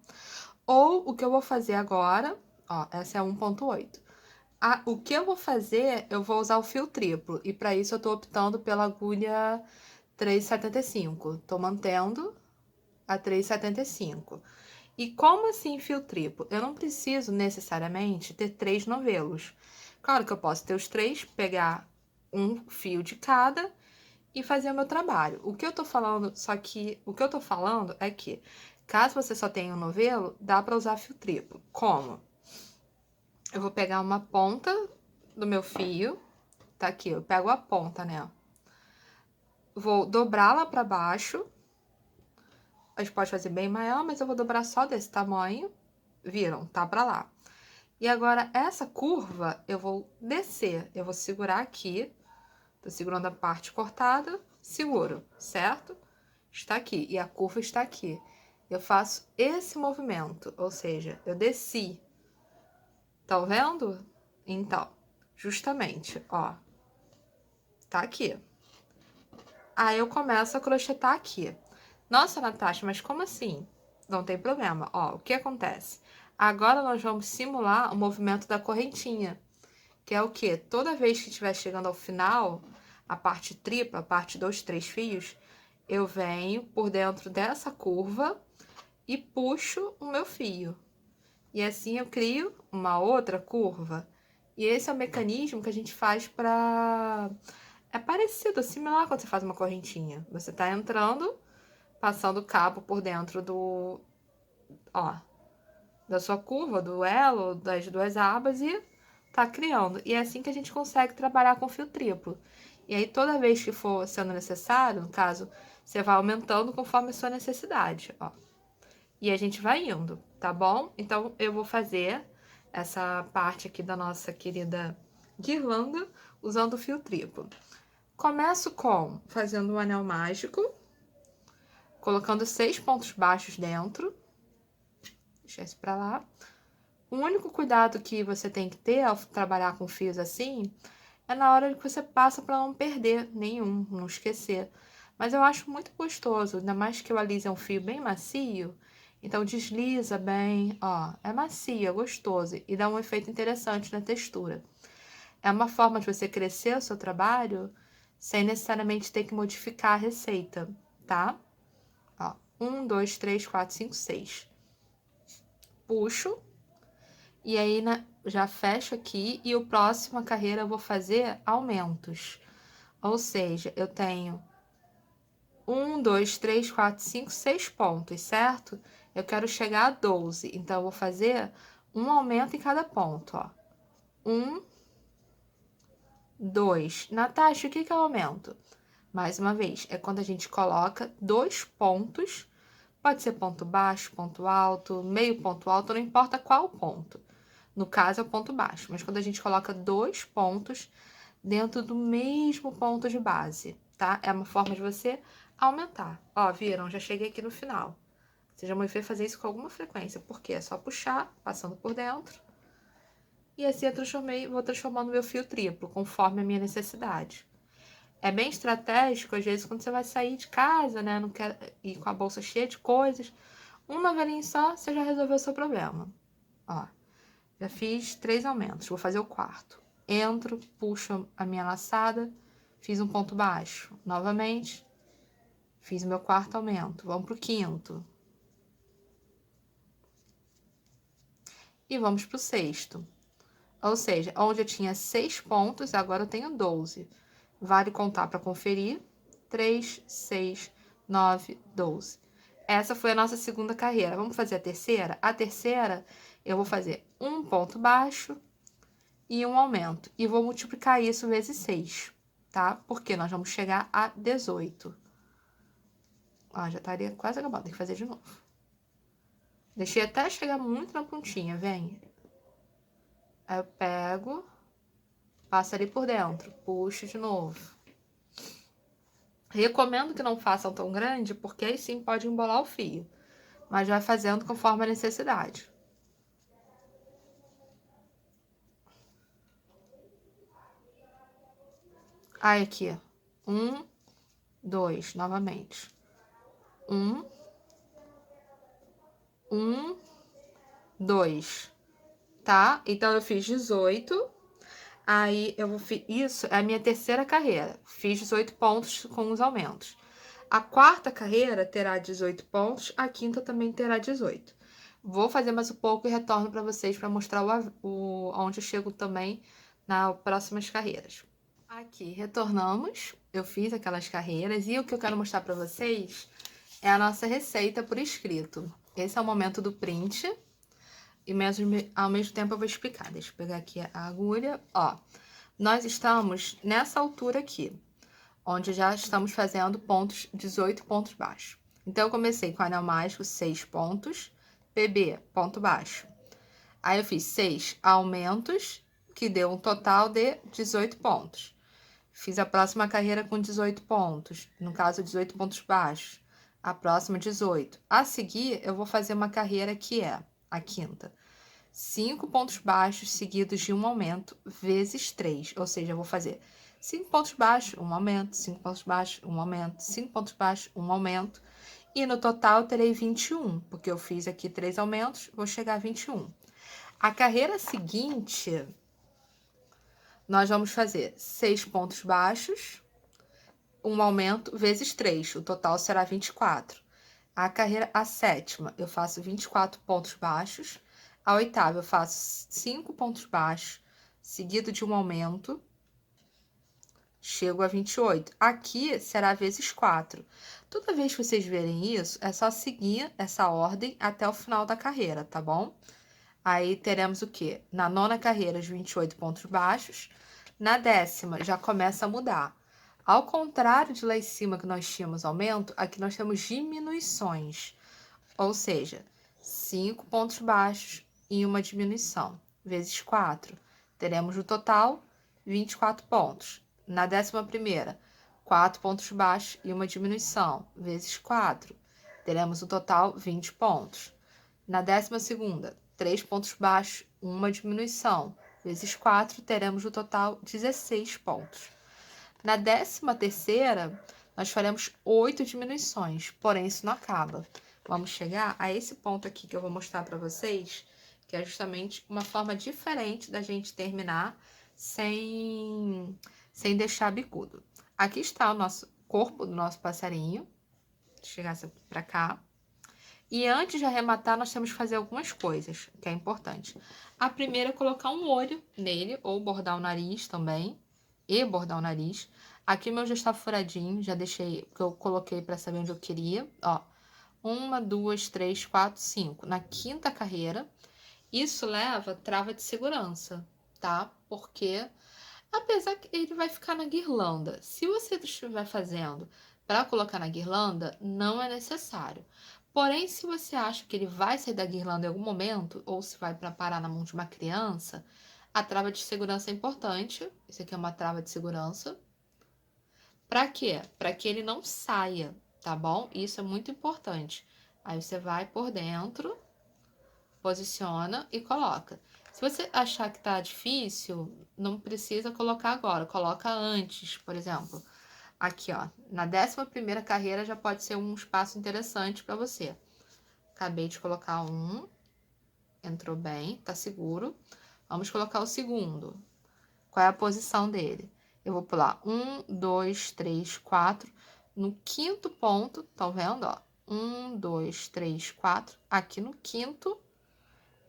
A: Ou o que eu vou fazer agora, ó, essa é 1.8. O que eu vou fazer, eu vou usar o fio triplo, e para isso eu tô optando pela agulha 3,75. Tô mantendo a 3,75. E como assim fio triplo? Eu não preciso necessariamente ter 3 novelos. Claro que eu posso ter os 3, pegar um fio de cada e fazer o meu trabalho. O que eu tô falando, é que caso você só tenha um novelo, dá para usar fio triplo. Como? Eu vou pegar uma ponta do meu fio, tá aqui, eu pego a ponta, né? Vou dobrá-la para baixo. A gente pode fazer bem maior, mas eu vou dobrar só desse tamanho. Viram? Tá pra lá. E agora, essa curva, eu vou descer. Eu vou segurar aqui. Tô segurando a parte cortada. Seguro, certo? Está aqui. E a curva está aqui. Eu faço esse movimento. Ou seja, eu desci. Tá vendo? Então, justamente, ó. Tá aqui. Aí eu começo a crochetar aqui. Nossa, Natasha, mas como assim? Não tem problema. Ó, o que acontece? Agora nós vamos simular o movimento da correntinha. Que é o quê? Toda vez que estiver chegando ao final, a parte tripla, a parte dos 3 fios, eu venho por dentro dessa curva e puxo o meu fio. E assim eu crio uma outra curva. E esse é o mecanismo que a gente faz para... É parecido, similar quando você faz uma correntinha. Você tá entrando, passando o cabo por dentro da sua curva, do elo, das duas abas e tá criando. E é assim que a gente consegue trabalhar com fio triplo. E aí, toda vez que for sendo necessário, no caso, você vai aumentando conforme a sua necessidade, ó. E a gente vai indo, tá bom? Então, eu vou fazer essa parte aqui da nossa querida guirlanda usando o fio triplo. Começo fazendo um anel mágico, colocando 6 pontos baixos dentro. Deixa isso pra lá. O único cuidado que você tem que ter ao trabalhar com fios assim é na hora que você passa para não perder nenhum, não esquecer. Mas eu acho muito gostoso, ainda mais que o Alize é um fio bem macio, então desliza bem, ó, é macio, é gostoso e dá um efeito interessante na textura. É uma forma de você crescer o seu trabalho sem necessariamente ter que modificar a receita, tá? Ó, 1, 2, 3, 4, 5, 6. Puxo. E aí, já fecho aqui e o próximo carreira eu vou fazer aumentos. Ou seja, eu tenho 1, 2, 3, 4, 5, 6 pontos, certo? Eu quero chegar a 12, então eu vou fazer um aumento em cada ponto, ó. 1, 2. Natasha, o que é o aumento? Mais uma vez, é quando a gente coloca 2 pontos, pode ser ponto baixo, ponto alto, meio ponto alto, não importa qual ponto. No caso, é o ponto baixo, mas quando a gente coloca 2 pontos dentro do mesmo ponto de base, tá? É uma forma de você aumentar. Ó, viram? Já cheguei aqui no final. Você já me vê fazer isso com alguma frequência, porque é só puxar, passando por dentro. E assim eu vou transformando meu fio triplo, conforme a minha necessidade. É bem estratégico, às vezes, quando você vai sair de casa, né? Não quer ir com a bolsa cheia de coisas. Um novelinho só, você já resolveu o seu problema. Ó. Já fiz 3 aumentos, vou fazer o quarto. Entro, puxo a minha laçada, fiz um ponto baixo. Novamente, fiz o meu quarto aumento. Vamos pro quinto. E vamos pro sexto. Ou seja, onde eu tinha 6 pontos, agora eu tenho 12. Vale contar para conferir. 3, 6, 9, 12. Essa foi a nossa segunda carreira. Vamos fazer a terceira? A terceira, eu vou fazer um ponto baixo e um aumento. E vou multiplicar isso vezes 6, tá? Porque nós vamos chegar a 18. Ó, já estaria quase acabando, tem que fazer de novo. Deixei até chegar muito na pontinha, vem. Aí eu pego, passo ali por dentro, puxo de novo. Recomendo que não façam tão grande, porque aí sim pode embolar o fio. Mas vai fazendo conforme a necessidade. Aí aqui, 1, 2, novamente. 1, 2, tá? Então, eu fiz 18. Aí, isso é a minha terceira carreira. Fiz 18 pontos com os aumentos. A quarta carreira terá 18 pontos, a quinta também terá 18. Vou fazer mais um pouco e retorno para vocês para mostrar onde eu chego também nas próximas carreiras. Aqui, retornamos. Eu fiz aquelas carreiras e o que eu quero mostrar para vocês é a nossa receita por escrito. Esse é o momento do print e ao mesmo tempo eu vou explicar. Deixa eu pegar aqui a agulha. Ó, nós estamos nessa altura aqui, onde já estamos fazendo 18 pontos baixos. Então, eu comecei com anel mágico, 6 pontos, PB, ponto baixo. Aí, eu fiz 6 aumentos, que deu um total de 18 pontos. Fiz a próxima carreira com 18 pontos, no caso, 18 pontos baixos. A próxima, 18. A seguir, eu vou fazer uma carreira que é a quinta. 5 pontos baixos seguidos de um aumento vezes 3, ou seja, eu vou fazer 5 pontos baixos, um aumento, 5 pontos baixos, um aumento, 5 pontos baixos, um aumento, e no total eu terei 21, porque eu fiz aqui 3 aumentos, vou chegar a 21. A carreira seguinte, nós vamos fazer 6 pontos baixos, um aumento vezes 3, o total será 24. A sétima, eu faço 24 pontos baixos. A oitava, eu faço 5 pontos baixos, seguido de um aumento, chego a 28. Aqui será vezes 4. Toda vez que vocês verem isso, é só seguir essa ordem até o final da carreira, tá bom? Aí teremos o quê? Na nona carreira, os 28 pontos baixos. Na décima, já começa a mudar. Ao contrário de lá em cima que nós tínhamos aumento, aqui nós temos diminuições. Ou seja, 5 pontos baixos e uma diminuição, vezes 4. Teremos no total 24 pontos. Na 11ª, 4 pontos baixos e uma diminuição, vezes 4. Teremos no total 20 pontos. Na 12ª, 3 pontos baixos, uma diminuição, vezes 4, teremos no total 16 pontos. Na 13ª, nós faremos 8 diminuições, porém isso não acaba. Vamos chegar a esse ponto aqui que eu vou mostrar para vocês, que é justamente uma forma diferente da gente terminar sem deixar bicudo. Aqui está o nosso corpo do nosso passarinho. Deixa eu chegar para cá. E antes de arrematar, nós temos que fazer algumas coisas, que é importante. A primeira é colocar um olho nele, ou bordar o nariz também, e bordar o nariz. Aqui meu já está furadinho, já deixei, porque eu coloquei para saber onde eu queria, ó. 1, 2, 3, 4, 5. Na quinta carreira, isso leva trava de segurança, tá? Porque, apesar que ele vai ficar na guirlanda, se você estiver fazendo para colocar na guirlanda, não é necessário. Porém, se você acha que ele vai sair da guirlanda em algum momento, ou se vai para parar na mão de uma criança, a trava de segurança é importante. Isso aqui é uma trava de segurança. Para quê? Para que ele não saia, tá bom? Isso é muito importante. Aí você vai por dentro, posiciona e coloca. Se você achar que tá difícil, não precisa colocar agora, coloca antes, por exemplo. Aqui, ó, na 11ª carreira já pode ser um espaço interessante para você. Acabei de colocar um, entrou bem, tá seguro. Vamos colocar o segundo. Qual é a posição dele? Eu vou pular 1, 2, 3, 4. No quinto ponto, tá vendo, ó? 1, 2, 3, 4. Aqui no quinto,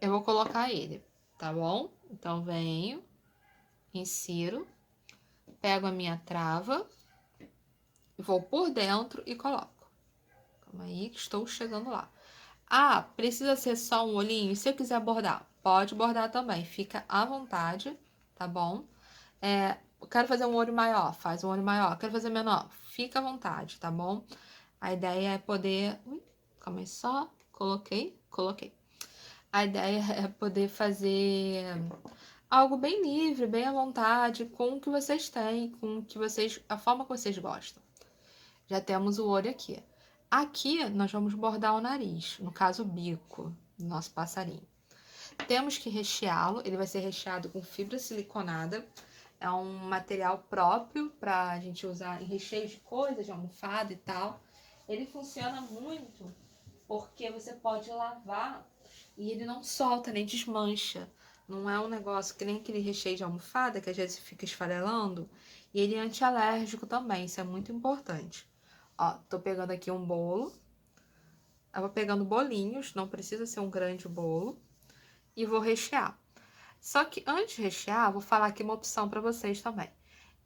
A: eu vou colocar ele, tá bom? Então, venho, insiro, pego a minha trava, vou por dentro e coloco. Calma aí que estou chegando lá. Ah, precisa ser só um olhinho? E se eu quiser bordar? Pode bordar também, fica à vontade, tá bom? Quero fazer um olho maior, faz um olho maior. Quero fazer menor, fica à vontade, tá bom? A ideia é poder... Ui, calma aí só, coloquei. A ideia é poder fazer algo bem livre, bem à vontade, com o que vocês têm, com o que vocês, a forma que vocês gostam. Já temos o olho aqui. Aqui nós vamos bordar o nariz, no caso o bico do nosso passarinho. Temos que recheá-lo, ele vai ser recheado com fibra siliconada. É um material próprio para a gente usar em recheio de coisas, de almofada e tal. Ele funciona muito porque você pode lavar e ele não solta nem desmancha. Não é um negócio que nem aquele recheio de almofada que às vezes fica esfarelando. E ele é antialérgico também, isso é muito importante. Ó, tô pegando aqui um bolo. Eu vou pegando bolinhos, não precisa ser um grande bolo. E vou rechear. Só que antes de rechear, vou falar aqui uma opção para vocês também.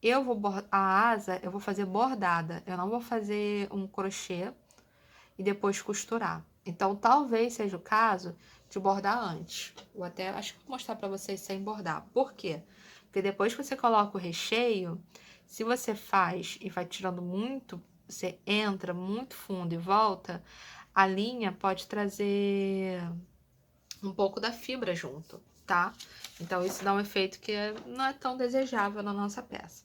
A: Eu vou a asa, eu vou fazer bordada. Eu não vou fazer um crochê e depois costurar. Então, talvez seja o caso de bordar antes. Vou até, acho que vou mostrar para vocês sem bordar. Por quê? Porque depois que você coloca o recheio, se você faz e vai tirando muito, você entra muito fundo e volta, a linha pode trazer um pouco da fibra junto, tá? Então, isso dá um efeito que não é tão desejável na nossa peça.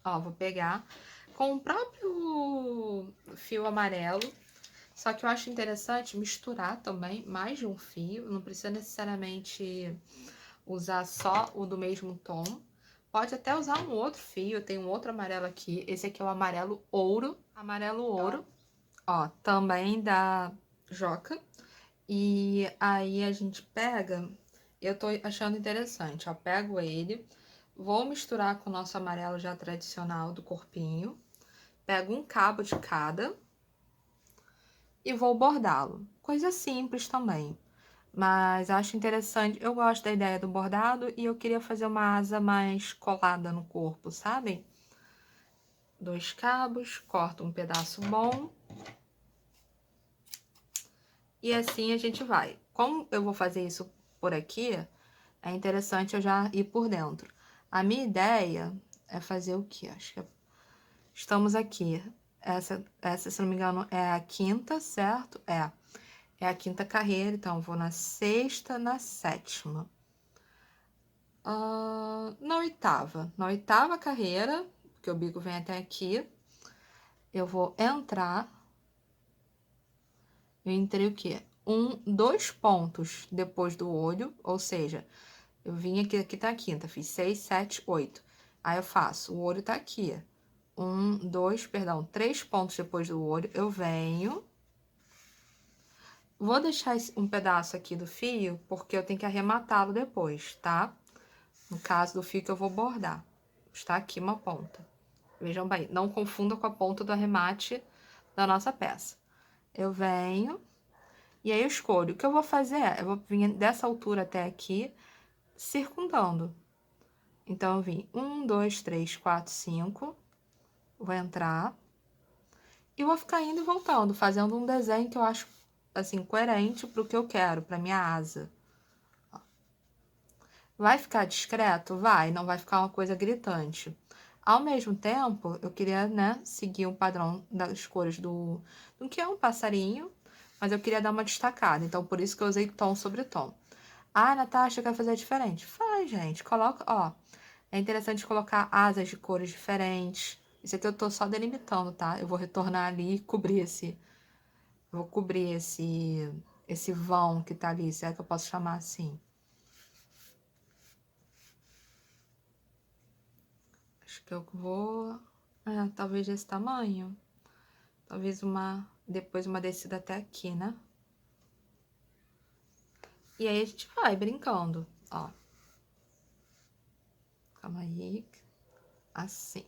A: Ó, vou pegar com o próprio fio amarelo, só que eu acho interessante misturar também mais de um fio, não precisa necessariamente usar só o do mesmo tom. Pode até usar um outro fio, tem um outro amarelo aqui, esse aqui é o amarelo ouro, ó, também da Joca. E aí a gente pega, eu tô achando interessante, ó, pego ele, vou misturar com o nosso amarelo já tradicional do corpinho, pego um cabo de cada e vou bordá-lo. Coisa simples também, mas acho interessante, eu gosto da ideia do bordado e eu queria fazer uma asa mais colada no corpo, sabe? 2 cabos, corto um pedaço bom. E assim a gente vai. Como eu vou fazer isso por aqui, é interessante eu já ir por dentro. A minha ideia é fazer o quê? Acho que estamos aqui. Essa, se não me engano, é a quinta, certo? É a quinta carreira, então eu vou na sexta, na sétima. Na oitava carreira, porque o bico vem até aqui, eu vou entrar. Eu entrei o quê? 2 pontos depois do olho, ou seja, eu vim aqui tá a quinta, fiz 6, 7, 8. Aí eu faço, o olho tá aqui. 3 pontos depois do olho, eu venho. Vou deixar um pedaço aqui do fio, porque eu tenho que arrematá-lo depois, tá? No caso do fio que eu vou bordar. Está aqui uma ponta. Vejam bem, não confunda com a ponta do arremate da nossa peça. Eu venho, e aí eu escolho. O que eu vou fazer é, eu vou vir dessa altura até aqui, circundando. Então, eu vim 1, 2, 3, 4, 5. Vou entrar. E vou ficar indo e voltando, fazendo um desenho que eu acho, assim, coerente pro que eu quero, pra minha asa. Vai ficar discreto? Vai, não vai ficar uma coisa gritante. Ao mesmo tempo, eu queria, né, seguir o padrão das cores do que é um passarinho, mas eu queria dar uma destacada. Então, por isso que eu usei tom sobre tom. Ah, Natasha, quer fazer diferente? Faz, gente. Coloca, ó. É interessante colocar asas de cores diferentes. Isso aqui eu tô só delimitando, tá? Eu vou retornar ali e cobrir esse... Vou cobrir esse vão que tá ali, se é que eu posso chamar assim. Acho que eu vou... talvez desse tamanho. Talvez depois uma descida até aqui, né? E aí a gente vai brincando, ó. Calma aí. Assim.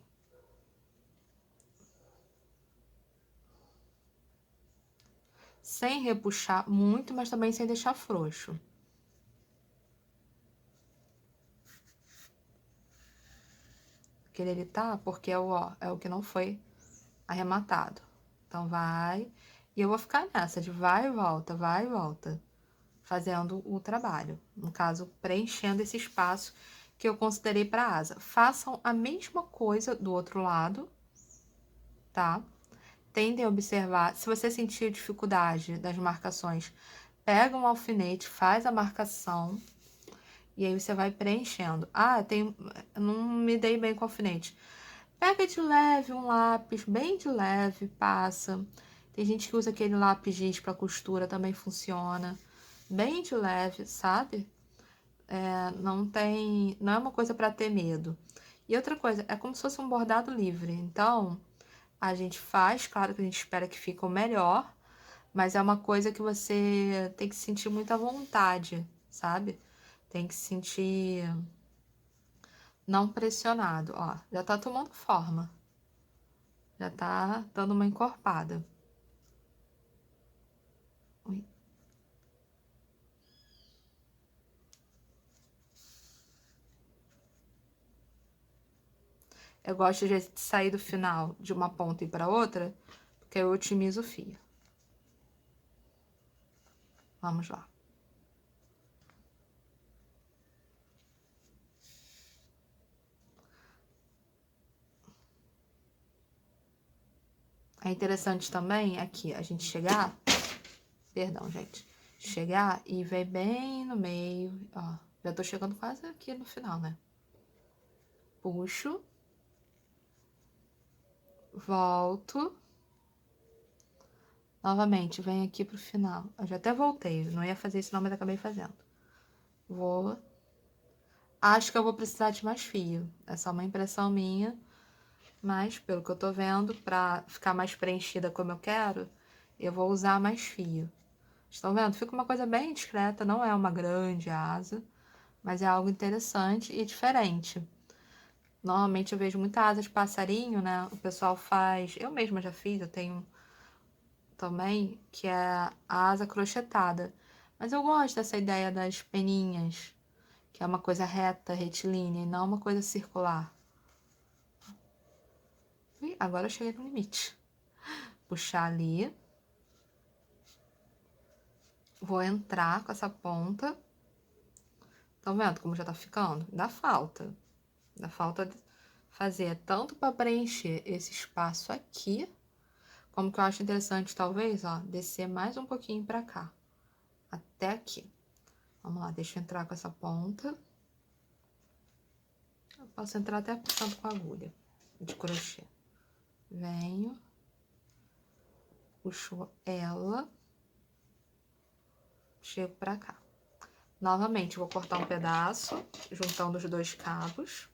A: Sem repuxar muito, mas também sem deixar frouxo. Que ele tá, porque é o que não foi arrematado, Então, vai. E eu vou ficar nessa de vai e volta, fazendo o trabalho. No caso, preenchendo esse espaço que eu considerei para a asa. Façam a mesma coisa do outro lado, tá? Tentem observar. Se você sentir dificuldade das marcações, pega um alfinete, faz a marcação e aí você vai preenchendo. Ah, não me dei bem com o alfinete. Pega de leve um lápis, bem de leve, passa. Tem gente que usa aquele lápis giz para costura, também funciona. Bem de leve, sabe? Não é uma coisa para ter medo. E outra coisa, é como se fosse um bordado livre. Então, a gente faz, claro que a gente espera que fique o melhor, mas é uma coisa que você tem que sentir muita vontade, sabe? Tem que sentir não pressionado. Ó, já tá tomando forma. Já tá dando uma encorpada. Ui. Eu gosto de sair do final de uma ponta e para outra, porque eu otimizo o fio. Vamos lá. É interessante também aqui a gente chegar, perdão, gente, chegar e ver bem no meio, ó, já tô chegando quase aqui no final, né? Puxo, volto, novamente, venho aqui pro final. Eu já até voltei, não ia fazer isso não, mas acabei fazendo. Vou, acho que eu vou precisar de mais fio, é só uma impressão minha, mas pelo que eu tô vendo, pra ficar mais preenchida como eu quero, eu vou usar mais fio. Estão vendo? Fica uma coisa bem discreta, não é uma grande asa, mas é algo interessante e diferente. Normalmente eu vejo muita asa de passarinho, né? O pessoal faz, eu mesma já fiz, eu tenho também, que é a asa crochetada. Mas eu gosto dessa ideia das peninhas, que é uma coisa reta, retilínea, e não uma coisa circular. E agora eu cheguei no limite. Puxar ali. Vou entrar com essa ponta. Estão vendo como já tá ficando? Dá falta. Dá falta de fazer tanto para preencher esse espaço aqui, como que eu acho interessante, talvez, ó, descer mais um pouquinho para cá, até aqui. Vamos lá, deixa eu entrar com essa ponta. Eu posso entrar até puxando com a agulha de crochê. Venho, puxo ela, chego pra cá. Novamente, vou cortar um pedaço, juntando os dois cabos.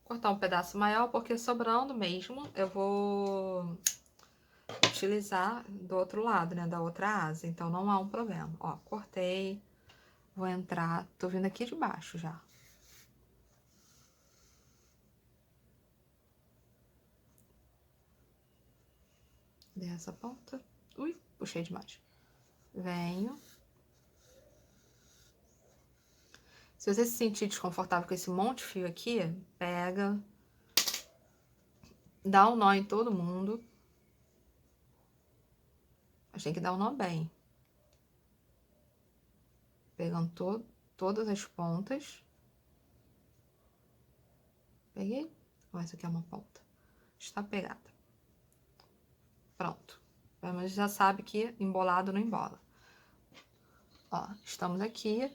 A: Cortar um pedaço maior, porque sobrando mesmo, eu vou utilizar do outro lado, né, da outra asa, então não há um problema. Ó, cortei, vou entrar, tô vindo aqui de baixo já. Dessa ponta, ui, puxei demais. Venho. Se você se sentir desconfortável com esse monte de fio aqui, pega, dá um nó em todo mundo. Mas tem que dar um nó bem. Pegando todas as pontas. Peguei? Ou essa aqui é uma ponta? Está pegada. Pronto. Pelo menos já sabe que embolado não embola. Ó, estamos aqui.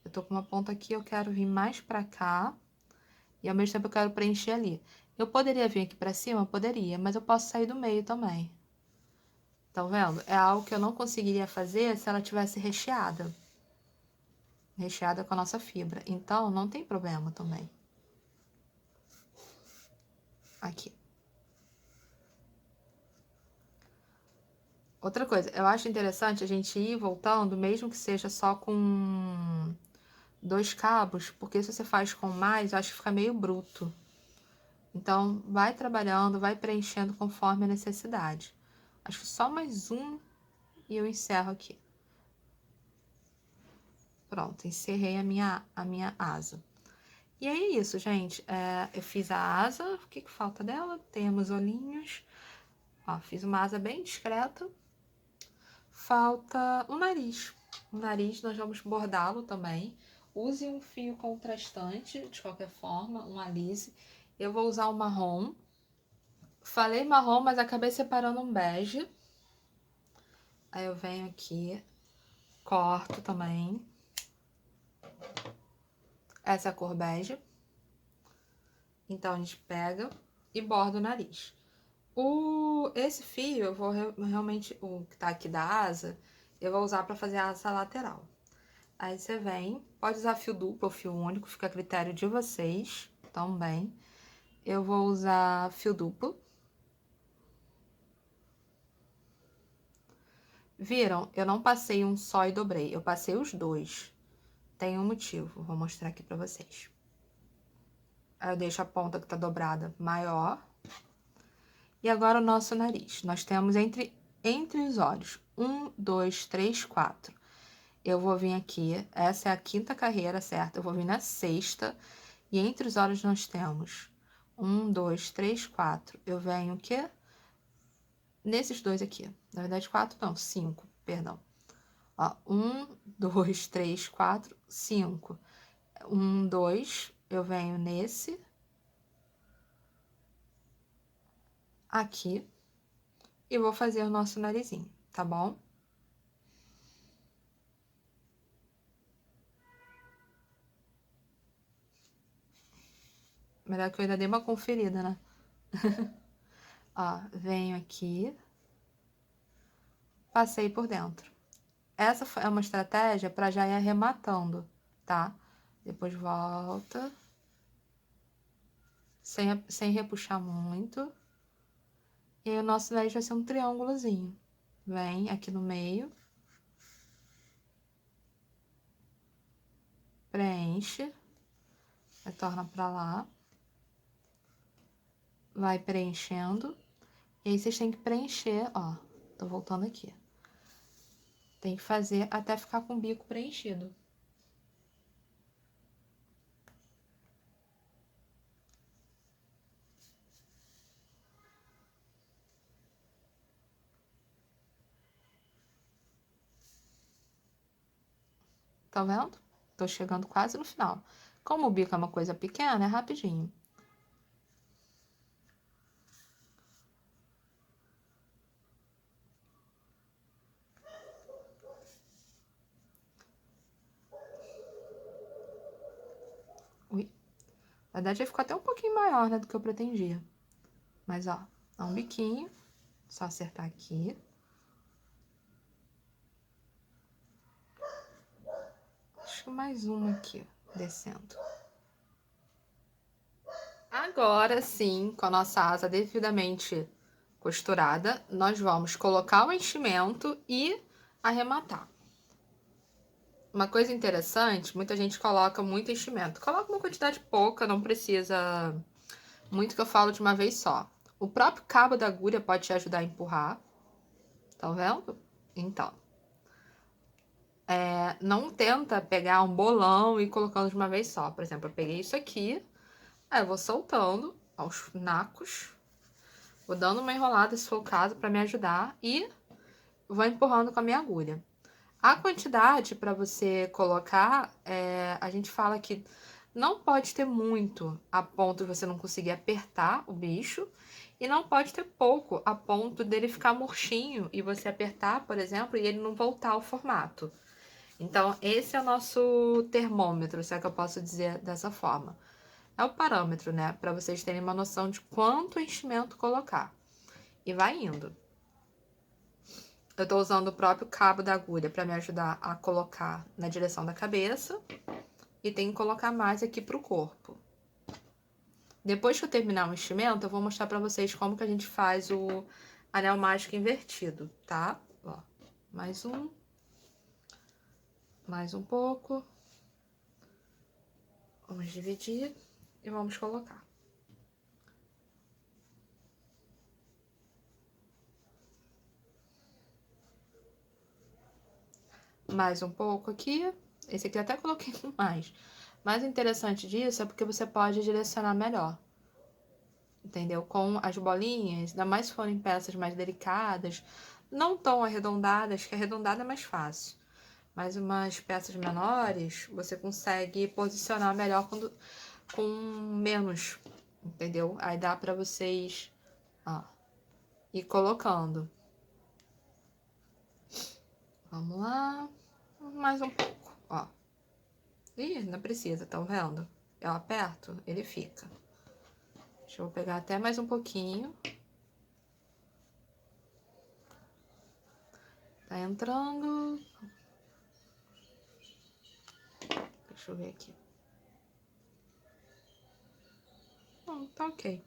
A: Eu tô com uma ponta aqui, eu quero vir mais pra cá. E ao mesmo tempo eu quero preencher ali. Eu poderia vir aqui pra cima? Poderia, mas eu posso sair do meio também. Estão vendo? É algo que eu não conseguiria fazer se ela tivesse recheada. Recheada com a nossa fibra. Então, não tem problema também. Aqui. Outra coisa, eu acho interessante a gente ir voltando, mesmo que seja só com 2 cabos, porque se você faz com mais, eu acho que fica meio bruto. Então, vai trabalhando, vai preenchendo conforme a necessidade. Acho que só mais um e eu encerro aqui. Pronto, encerrei a minha asa. E é isso, gente. Eu fiz a asa. O que falta dela? Temos olhinhos. Ó, fiz uma asa bem discreta. Falta o nariz. O nariz nós vamos bordá-lo também. Use um fio contrastante, de qualquer forma, um alize. Eu vou usar o marrom. Falei marrom, mas acabei separando um bege. Aí eu venho aqui, corto também. Essa é a cor bege. Então, a gente pega e borda o nariz. Esse fio, eu vou realmente, o que tá aqui da asa, eu vou usar pra fazer a asa lateral. Aí você vem, pode usar fio duplo ou fio único, fica a critério de vocês também. Eu vou usar fio duplo. Viram? Eu não passei um só e dobrei, eu passei os dois. Tem um motivo, vou mostrar aqui pra vocês. Aí eu deixo a ponta que tá dobrada maior. E agora o nosso nariz. Nós temos entre os olhos, 1, 2, 3, 4. Eu vou vir aqui, essa é a quinta carreira, certo? Eu vou vir na sexta. E entre os olhos nós temos 1, 2, 3, 4. Eu venho o quê? Nesses dois aqui. Na verdade, 4 não, 5, perdão. Ó, 1, 2, 3, 4, 5. 1, 2, eu venho nesse. Aqui. E vou fazer o nosso narizinho, tá bom? Melhor que eu ainda dei uma conferida, né? Ó, venho aqui. Passei por dentro. Essa é uma estratégia para já ir arrematando, tá? Depois volta. Sem repuxar muito. E aí o nosso nariz vai ser um triângulozinho. Vem aqui no meio. Preenche. Retorna pra lá. Vai preenchendo. E aí vocês têm que preencher, ó. Tô voltando aqui. Tem que fazer até ficar com o bico preenchido. Tá vendo? Tô chegando quase no final. Como o bico é uma coisa pequena, é rapidinho. Ui. Na verdade, ficou até um pouquinho maior, né, do que eu pretendia. Mas, ó, dá um biquinho. Só acertar aqui. Acho que mais uma aqui, descendo. Agora sim, com a nossa asa devidamente costurada, nós vamos colocar o enchimento e arrematar. Uma coisa interessante, muita gente coloca muito enchimento. Coloca uma quantidade pouca, não precisa muito, que eu falo de uma vez só. O próprio cabo da agulha pode te ajudar a empurrar. Tá vendo? Então. Não tenta pegar um bolão e colocando de uma vez só. Por exemplo, eu peguei isso aqui, aí eu vou soltando aos nacos, vou dando uma enrolada, se for o caso, pra me ajudar, e vou empurrando com a minha agulha. A quantidade para você colocar, a gente fala que não pode ter muito a ponto de você não conseguir apertar o bicho, e não pode ter pouco a ponto dele ficar murchinho e você apertar, por exemplo, e ele não voltar ao formato. Então, esse é o nosso termômetro, se é que eu posso dizer dessa forma. É o parâmetro, né? Para vocês terem uma noção de quanto enchimento colocar. E vai indo. Eu tô usando o próprio cabo da agulha para me ajudar a colocar na direção da cabeça. E tem que colocar mais aqui pro corpo. Depois que eu terminar o enchimento, eu vou mostrar pra vocês como que a gente faz o anel mágico invertido, tá? Ó, mais um. Mais um pouco. Vamos dividir e vamos colocar. Mais um pouco aqui. Esse aqui eu até coloquei mais. Mas o interessante disso é porque você pode direcionar melhor, entendeu? Com as bolinhas, ainda mais se forem peças mais delicadas, não tão arredondadas, que arredondada é mais fácil. Mas umas peças menores, você consegue posicionar melhor com menos, entendeu? Aí dá pra vocês, ó, ir colocando. Vamos lá. Mais um pouco, ó. Ih, não precisa, tá vendo? Eu aperto, ele fica. Deixa eu pegar até mais um pouquinho. Tá entrando. Deixa eu ver aqui. Tá ok.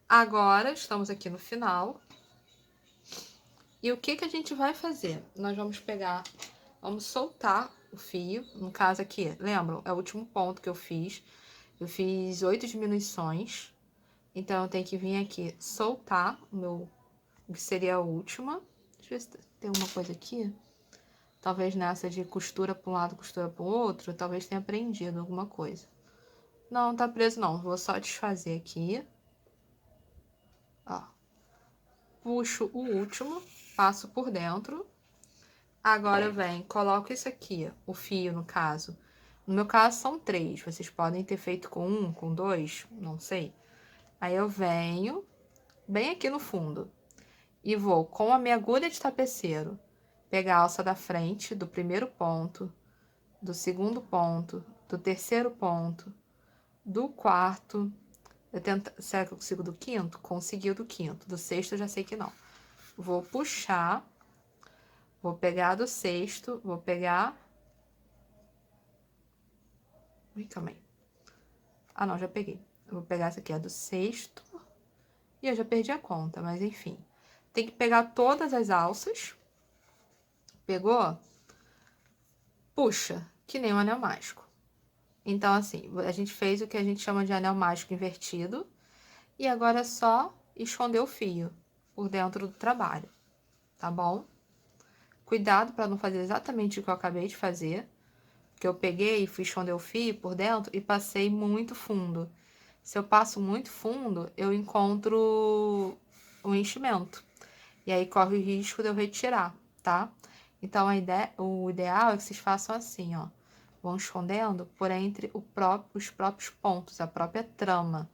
A: Agora, estamos aqui no final. E o que que a gente vai fazer? Nós vamos pegar, vamos soltar o fio. No caso aqui, lembram? É o último ponto que eu fiz. Eu fiz 8 diminuições. Então, eu tenho que vir aqui soltar o que seria a última. Deixa eu ver se tem uma coisa aqui. Talvez nessa de costura para um lado, costura para o outro, talvez tenha prendido alguma coisa. Não, tá preso não. Vou só desfazer aqui. Ó. Puxo o último, passo por dentro. Agora vem, coloco isso aqui, o fio no caso. No meu caso são 3, vocês podem ter feito com 1, com 2, não sei. Aí eu venho bem aqui no fundo e vou com a minha agulha de tapeceiro pegar a alça da frente do primeiro ponto, do segundo ponto, do terceiro ponto, do quarto. Será que eu consigo do quinto? Consegui o do quinto. Do sexto eu já sei que não. Vou puxar, vou pegar do sexto, vou pegar... Ui, calma aí. Ah, não, já peguei. Eu vou pegar essa aqui, a do sexto. E eu já perdi a conta, mas enfim. Tem que pegar todas as alças. Pegou? Puxa, que nem um anel mágico. Então, assim, a gente fez o que a gente chama de anel mágico invertido. E agora é só esconder o fio por dentro do trabalho, tá bom? Cuidado para não fazer exatamente o que eu acabei de fazer. Que eu peguei e fui esconder o fio por dentro e passei muito fundo. Se eu passo muito fundo, eu encontro o enchimento. E aí corre o risco de eu retirar, tá? Então, o ideal é que vocês façam assim, ó. Vão escondendo por entre os próprios pontos, a própria trama.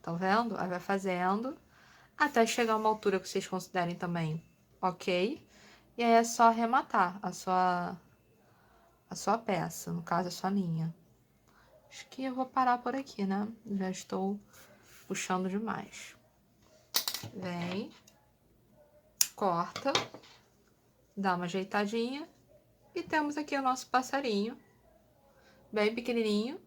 A: Tá vendo? Aí vai fazendo até chegar a uma altura que vocês considerem também ok. E aí é só arrematar a sua peça, no caso a sua linha. Acho que eu vou parar por aqui, né? Já estou puxando demais. Vem, corta, dá uma ajeitadinha e temos aqui o nosso passarinho, bem pequenininho,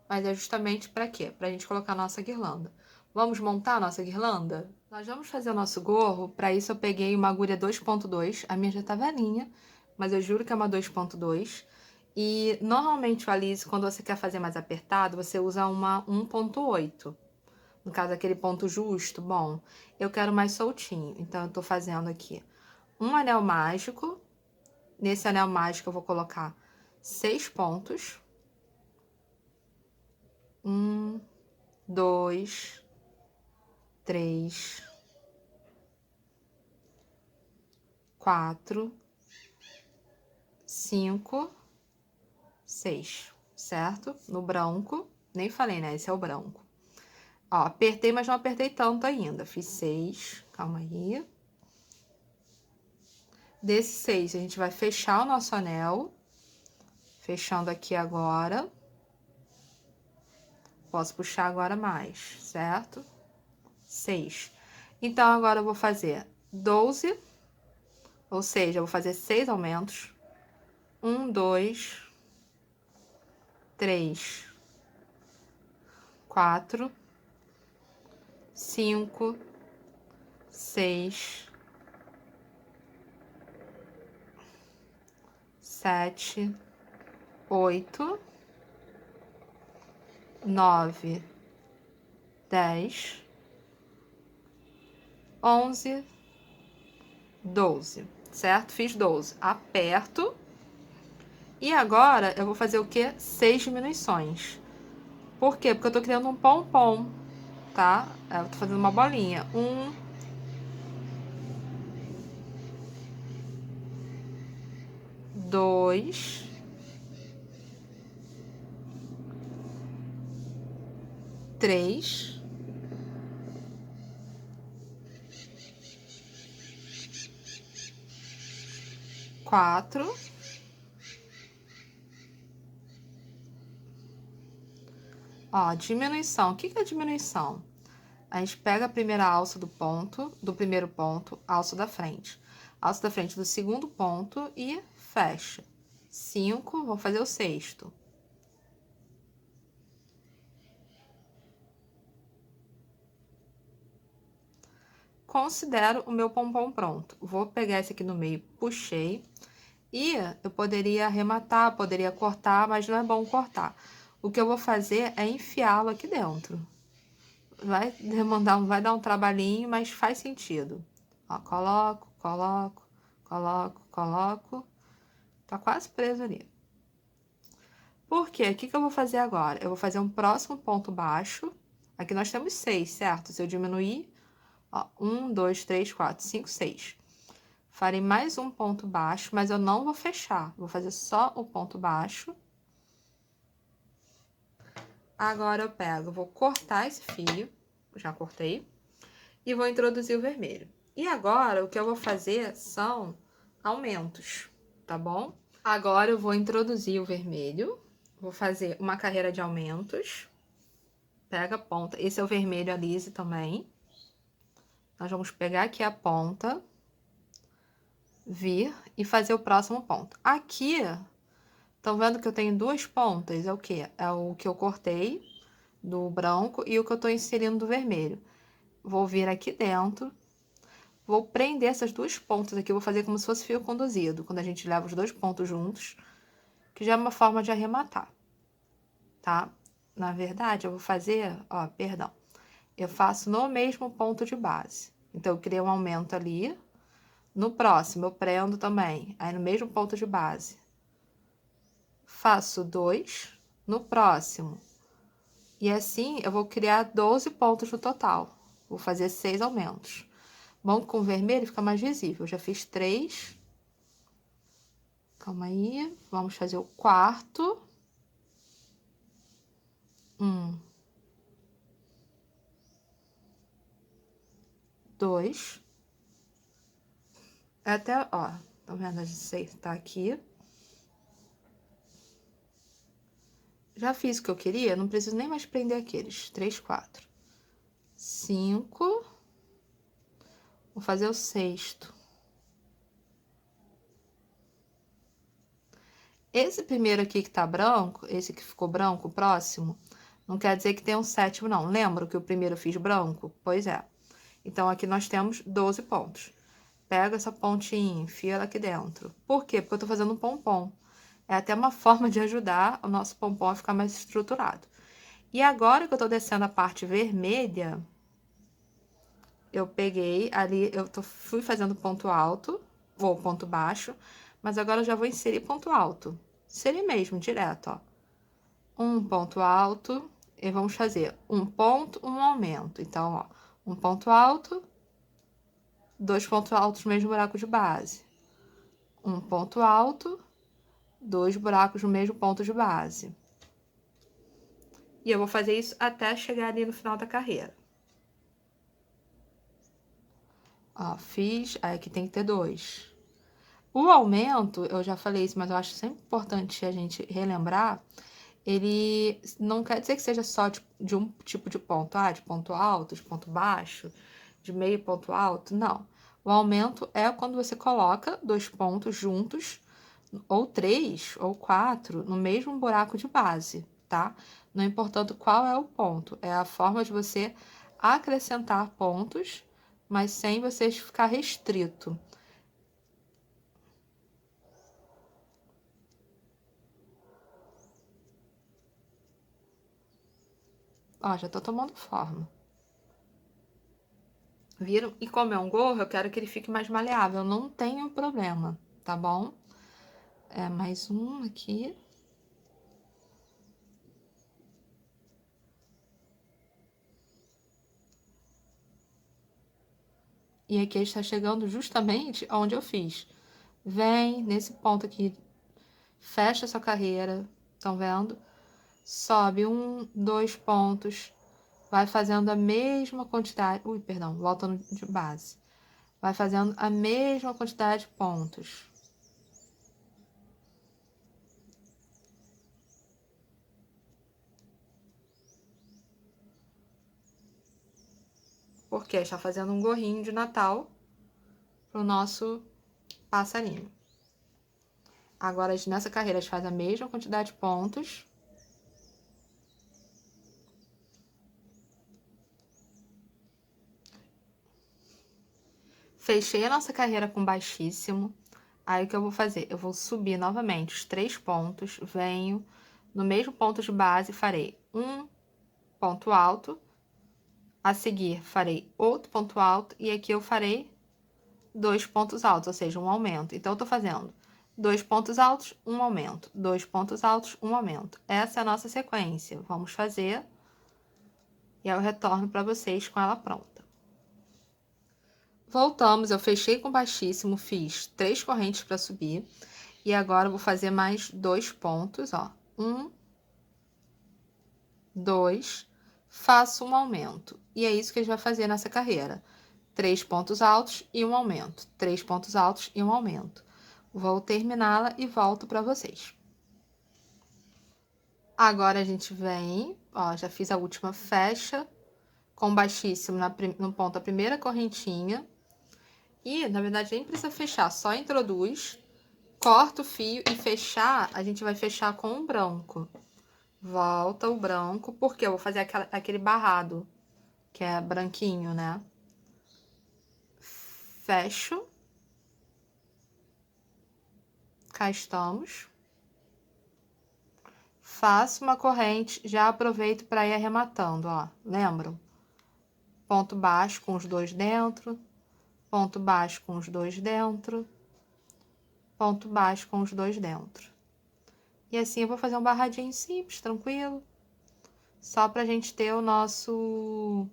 A: mas é justamente para quê? Para a gente colocar a nossa guirlanda. Vamos montar a nossa guirlanda? Nós vamos fazer o nosso gorro, para isso eu peguei uma agulha 2.2, a minha já tá velhinha, mas eu juro que é uma 2.2. E normalmente o Alize, quando você quer fazer mais apertado, você usa uma 1.8. No caso, aquele ponto justo, bom, eu quero mais soltinho. Então, eu tô fazendo aqui um anel mágico. Nesse anel mágico, eu vou colocar 6 pontos. 1, 2, 3, 4, 5, 6, certo? No branco, nem falei, né? Esse é o branco. Ó, apertei, mas não apertei tanto ainda. Fiz 6, calma aí. Desse 6, a gente vai fechar o nosso anel. Fechando aqui agora. Posso puxar agora mais, certo? 6. Então, agora eu vou fazer 12, ou seja, eu vou fazer 6 aumentos. 1, 2, 3, 4, 5, 6, 7, 8, 9, 10, 11, 12, certo? Fiz 12. Aperto E agora, eu vou fazer o quê? 6 diminuições. Por quê? Porque eu tô criando um pompom, tá? Eu tô fazendo uma bolinha. 1, 2, 3, 4. Ó, diminuição. O que é diminuição? A gente pega a primeira alça do ponto, do primeiro ponto, alça da frente. Alça da frente do segundo ponto e fecha. 5, vou fazer o sexto. Considero o meu pompom pronto. Vou pegar esse aqui no meio, puxei. E eu poderia arrematar, poderia cortar, mas não é bom cortar. O que eu vou fazer é enfiá-lo aqui dentro. Vai dar um trabalhinho, mas faz sentido. Ó, coloco, coloco, coloco, coloco. Tá quase preso ali. Por quê? O que eu vou fazer agora? Eu vou fazer um próximo ponto baixo. Aqui nós temos 6, certo? Se eu diminuir, ó, 1, 2, 3, 4, 5, 6. Farei mais um ponto baixo, mas eu não vou fechar. Vou fazer só o ponto baixo. Agora eu pego, vou cortar esse fio, já cortei, e vou introduzir o vermelho. E agora, o que eu vou fazer são aumentos, tá bom? Agora eu vou introduzir o vermelho, vou fazer uma carreira de aumentos. Pega a ponta, esse é o vermelho alise também. Nós vamos pegar aqui a ponta, vir e fazer o próximo ponto. Aqui, estão vendo que eu tenho duas pontas? É o quê? É o que eu cortei do branco e o que eu tô inserindo do vermelho. Vou vir aqui dentro, vou prender essas duas pontas aqui, vou fazer como se fosse fio conduzido, quando a gente leva os dois pontos juntos, que já é uma forma de arrematar, tá? Na verdade, eu vou fazer, ó, perdão, eu faço no mesmo ponto de base. Então, eu criei um aumento ali, no próximo eu prendo também, aí no mesmo ponto de base. Faço 2, no próximo. E assim, eu vou criar 12 pontos no total. Vou fazer 6 aumentos. Bom, com vermelho fica mais visível. Eu já fiz 3. Calma aí. Vamos fazer o quarto. 1, 2. Até, ó, tá vendo? As 6 tá aqui. Já fiz o que eu queria, não preciso nem mais prender aqueles. 3, 4, 5. Vou fazer o sexto. Esse primeiro aqui que tá branco, esse que ficou branco, o próximo, não quer dizer que tem um sétimo, não. Lembra que o primeiro eu fiz branco? Pois é. Então, aqui nós temos 12 pontos. Pega essa pontinha, enfia ela aqui dentro. Por quê? Porque eu tô fazendo um pompom. É até uma forma de ajudar o nosso pompom a ficar mais estruturado. E agora que eu tô descendo a parte vermelha, eu peguei ali, fui fazendo ponto alto, ou ponto baixo, mas agora eu já vou inserir ponto alto. Inserir mesmo, direto, ó. Um ponto alto, e vamos fazer um ponto, um aumento. Então, ó, um ponto alto, 2 pontos altos no mesmo buraco de base. Um ponto alto, 2 buracos no mesmo ponto de base. E eu vou fazer isso até chegar ali no final da carreira. Ó, fiz, aí aqui tem que ter 2. O aumento, eu já falei isso, mas eu acho sempre importante a gente relembrar, ele não quer dizer que seja só de um tipo de ponto, de ponto alto, de ponto baixo, de meio ponto alto, não. O aumento é quando você coloca 2 pontos juntos, ou 3, ou 4, no mesmo buraco de base, tá? Não importando qual é o ponto, é a forma de você acrescentar pontos, mas sem você ficar restrito. Ó, já tô tomando forma. Viram? E como é um gorro, eu quero que ele fique mais maleável. Não tenho problema, tá bom? mais um aqui. E aqui está chegando justamente onde eu fiz. Vem nesse ponto aqui, fecha sua carreira, estão vendo? Sobe 1, 2 pontos, vai fazendo a mesma quantidade, voltando de base. Vai fazendo a mesma quantidade de pontos. Porque está fazendo um gorrinho de Natal pro nosso passarinho. Agora, nessa carreira, a gente faz a mesma quantidade de pontos. Fechei a nossa carreira com baixíssimo. Aí, o que eu vou fazer? Eu vou subir novamente os 3 pontos, venho no mesmo ponto de base, farei um ponto alto. A seguir, farei outro ponto alto e aqui eu farei 2 pontos altos, ou seja, um aumento. Então, eu tô fazendo 2 pontos altos, um aumento, 2 pontos altos, um aumento. Essa é a nossa sequência. Vamos fazer e eu retorno para vocês com ela pronta. Voltamos, eu fechei com baixíssimo, fiz 3 correntes para subir e agora eu vou fazer mais 2 pontos, ó. 1, 2, faço um aumento. E é isso que a gente vai fazer nessa carreira. 3 pontos altos e um aumento. 3 pontos altos e um aumento. Vou terminá-la e volto para vocês. Agora a gente vem, ó, já fiz a última fecha com baixíssimo no ponto da primeira correntinha. E, na verdade, nem precisa fechar, só introduz, corta o fio e fechar, a gente vai fechar com um branco. Volta o branco, porque eu vou fazer aquele barrado, que é branquinho, né? Fecho. Cá estamos. Faço uma corrente, já aproveito para ir arrematando, ó. Lembram? Ponto baixo com os 2 dentro, ponto baixo com os 2 dentro, ponto baixo com os 2 dentro. E assim eu vou fazer um barradinho simples, tranquilo. Só pra gente ter o nosso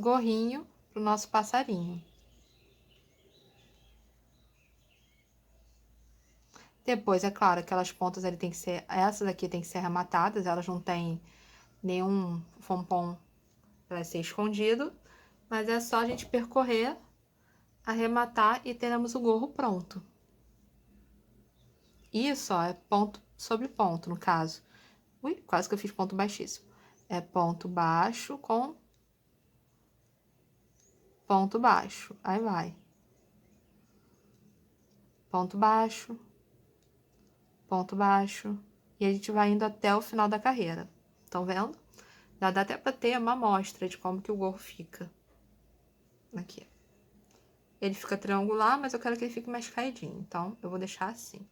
A: gorrinho pro nosso passarinho. Depois, é claro, aquelas pontas ali tem que ser, essas aqui tem que ser arrematadas, elas não tem nenhum pompom para ser escondido, mas é só a gente percorrer, arrematar e teremos o gorro pronto. Isso, ó, é ponto sobre ponto, no caso. Ui, quase que eu fiz ponto baixíssimo. É ponto baixo com ponto baixo. Aí vai. Ponto baixo, ponto baixo. E a gente vai indo até o final da carreira. Estão vendo? Já dá até para ter uma amostra de como que o gorro fica. Aqui. Ele fica triangular, mas eu quero que ele fique mais caidinho. Então, eu vou deixar assim.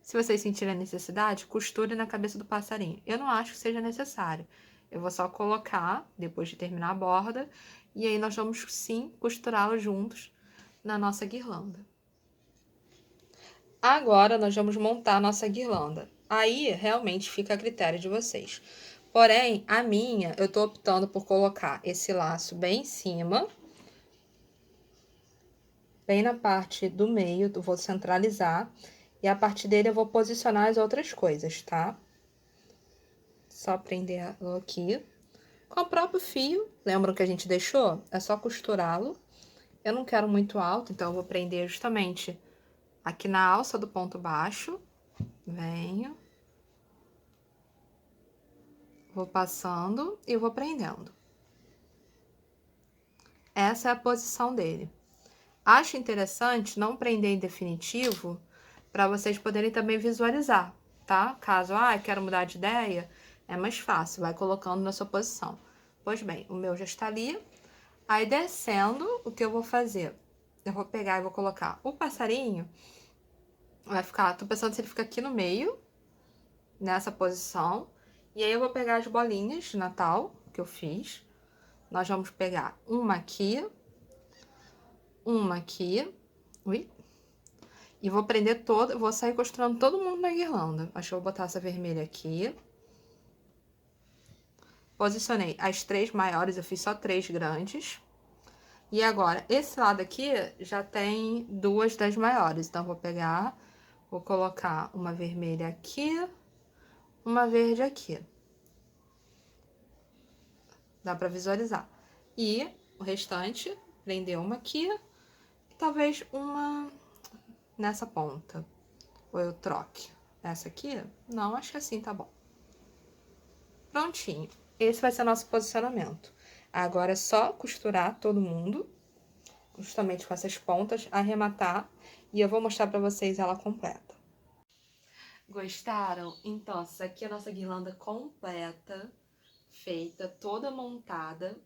A: Se vocês sentirem a necessidade, costure na cabeça do passarinho. Eu não acho que seja necessário. Eu vou só colocar, depois de terminar a borda, e aí nós vamos sim costurá-lo juntos na nossa guirlanda. Agora nós vamos montar a nossa guirlanda. Aí realmente fica a critério de vocês. Porém, a minha, eu tô optando por colocar esse laço bem em cima, bem na parte do meio, eu vou centralizar, e a partir dele eu vou posicionar as outras coisas, tá? Só prender ela aqui. Com o próprio fio, lembram que a gente deixou? É só costurá-lo. Eu não quero muito alto, então eu vou prender justamente aqui na alça do ponto baixo. Venho. Vou passando e vou prendendo. Essa é a posição dele. Acho interessante não prender em definitivo, para vocês poderem também visualizar, tá? Caso, quero mudar de ideia, é mais fácil, vai colocando na sua posição. Pois bem, o meu já está ali. Aí, descendo, o que eu vou fazer? Eu vou pegar e vou colocar o passarinho, vai ficar, tô pensando se ele fica aqui no meio, nessa posição, e aí eu vou pegar as bolinhas de Natal que eu fiz. Nós vamos pegar uma aqui, ui, E vou prender toda, vou sair costurando todo mundo na guirlanda. Acho que eu vou botar essa vermelha aqui. Posicionei as 3 maiores, eu fiz só 3 grandes. E agora, esse lado aqui já tem 2 das maiores. Então, vou pegar, vou colocar uma vermelha aqui, uma verde aqui. Dá pra visualizar. E o restante, prender uma aqui e talvez uma nessa ponta. Ou eu troque. Essa aqui? Não, acho que assim tá bom. Prontinho. Esse vai ser o nosso posicionamento. Agora é só costurar todo mundo, justamente com essas pontas, arrematar, e eu vou mostrar pra vocês ela completa. Gostaram? Então, essa aqui é a nossa guirlanda completa, feita, toda montada.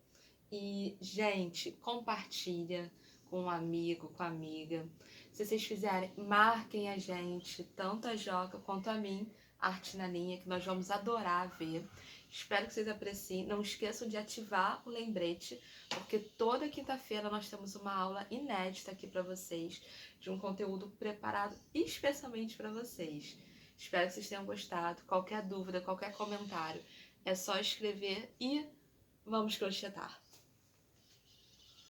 A: E, gente, compartilha com um amigo, com a amiga. Se vocês fizerem, marquem a gente, tanto a Joca quanto a mim, Arte na Linha, que nós vamos adorar ver. Espero que vocês apreciem. Não esqueçam de ativar o lembrete, porque toda quinta-feira nós temos uma aula inédita aqui para vocês, de um conteúdo preparado especialmente para vocês. Espero que vocês tenham gostado. Qualquer dúvida, qualquer comentário, é só escrever e vamos crochetar!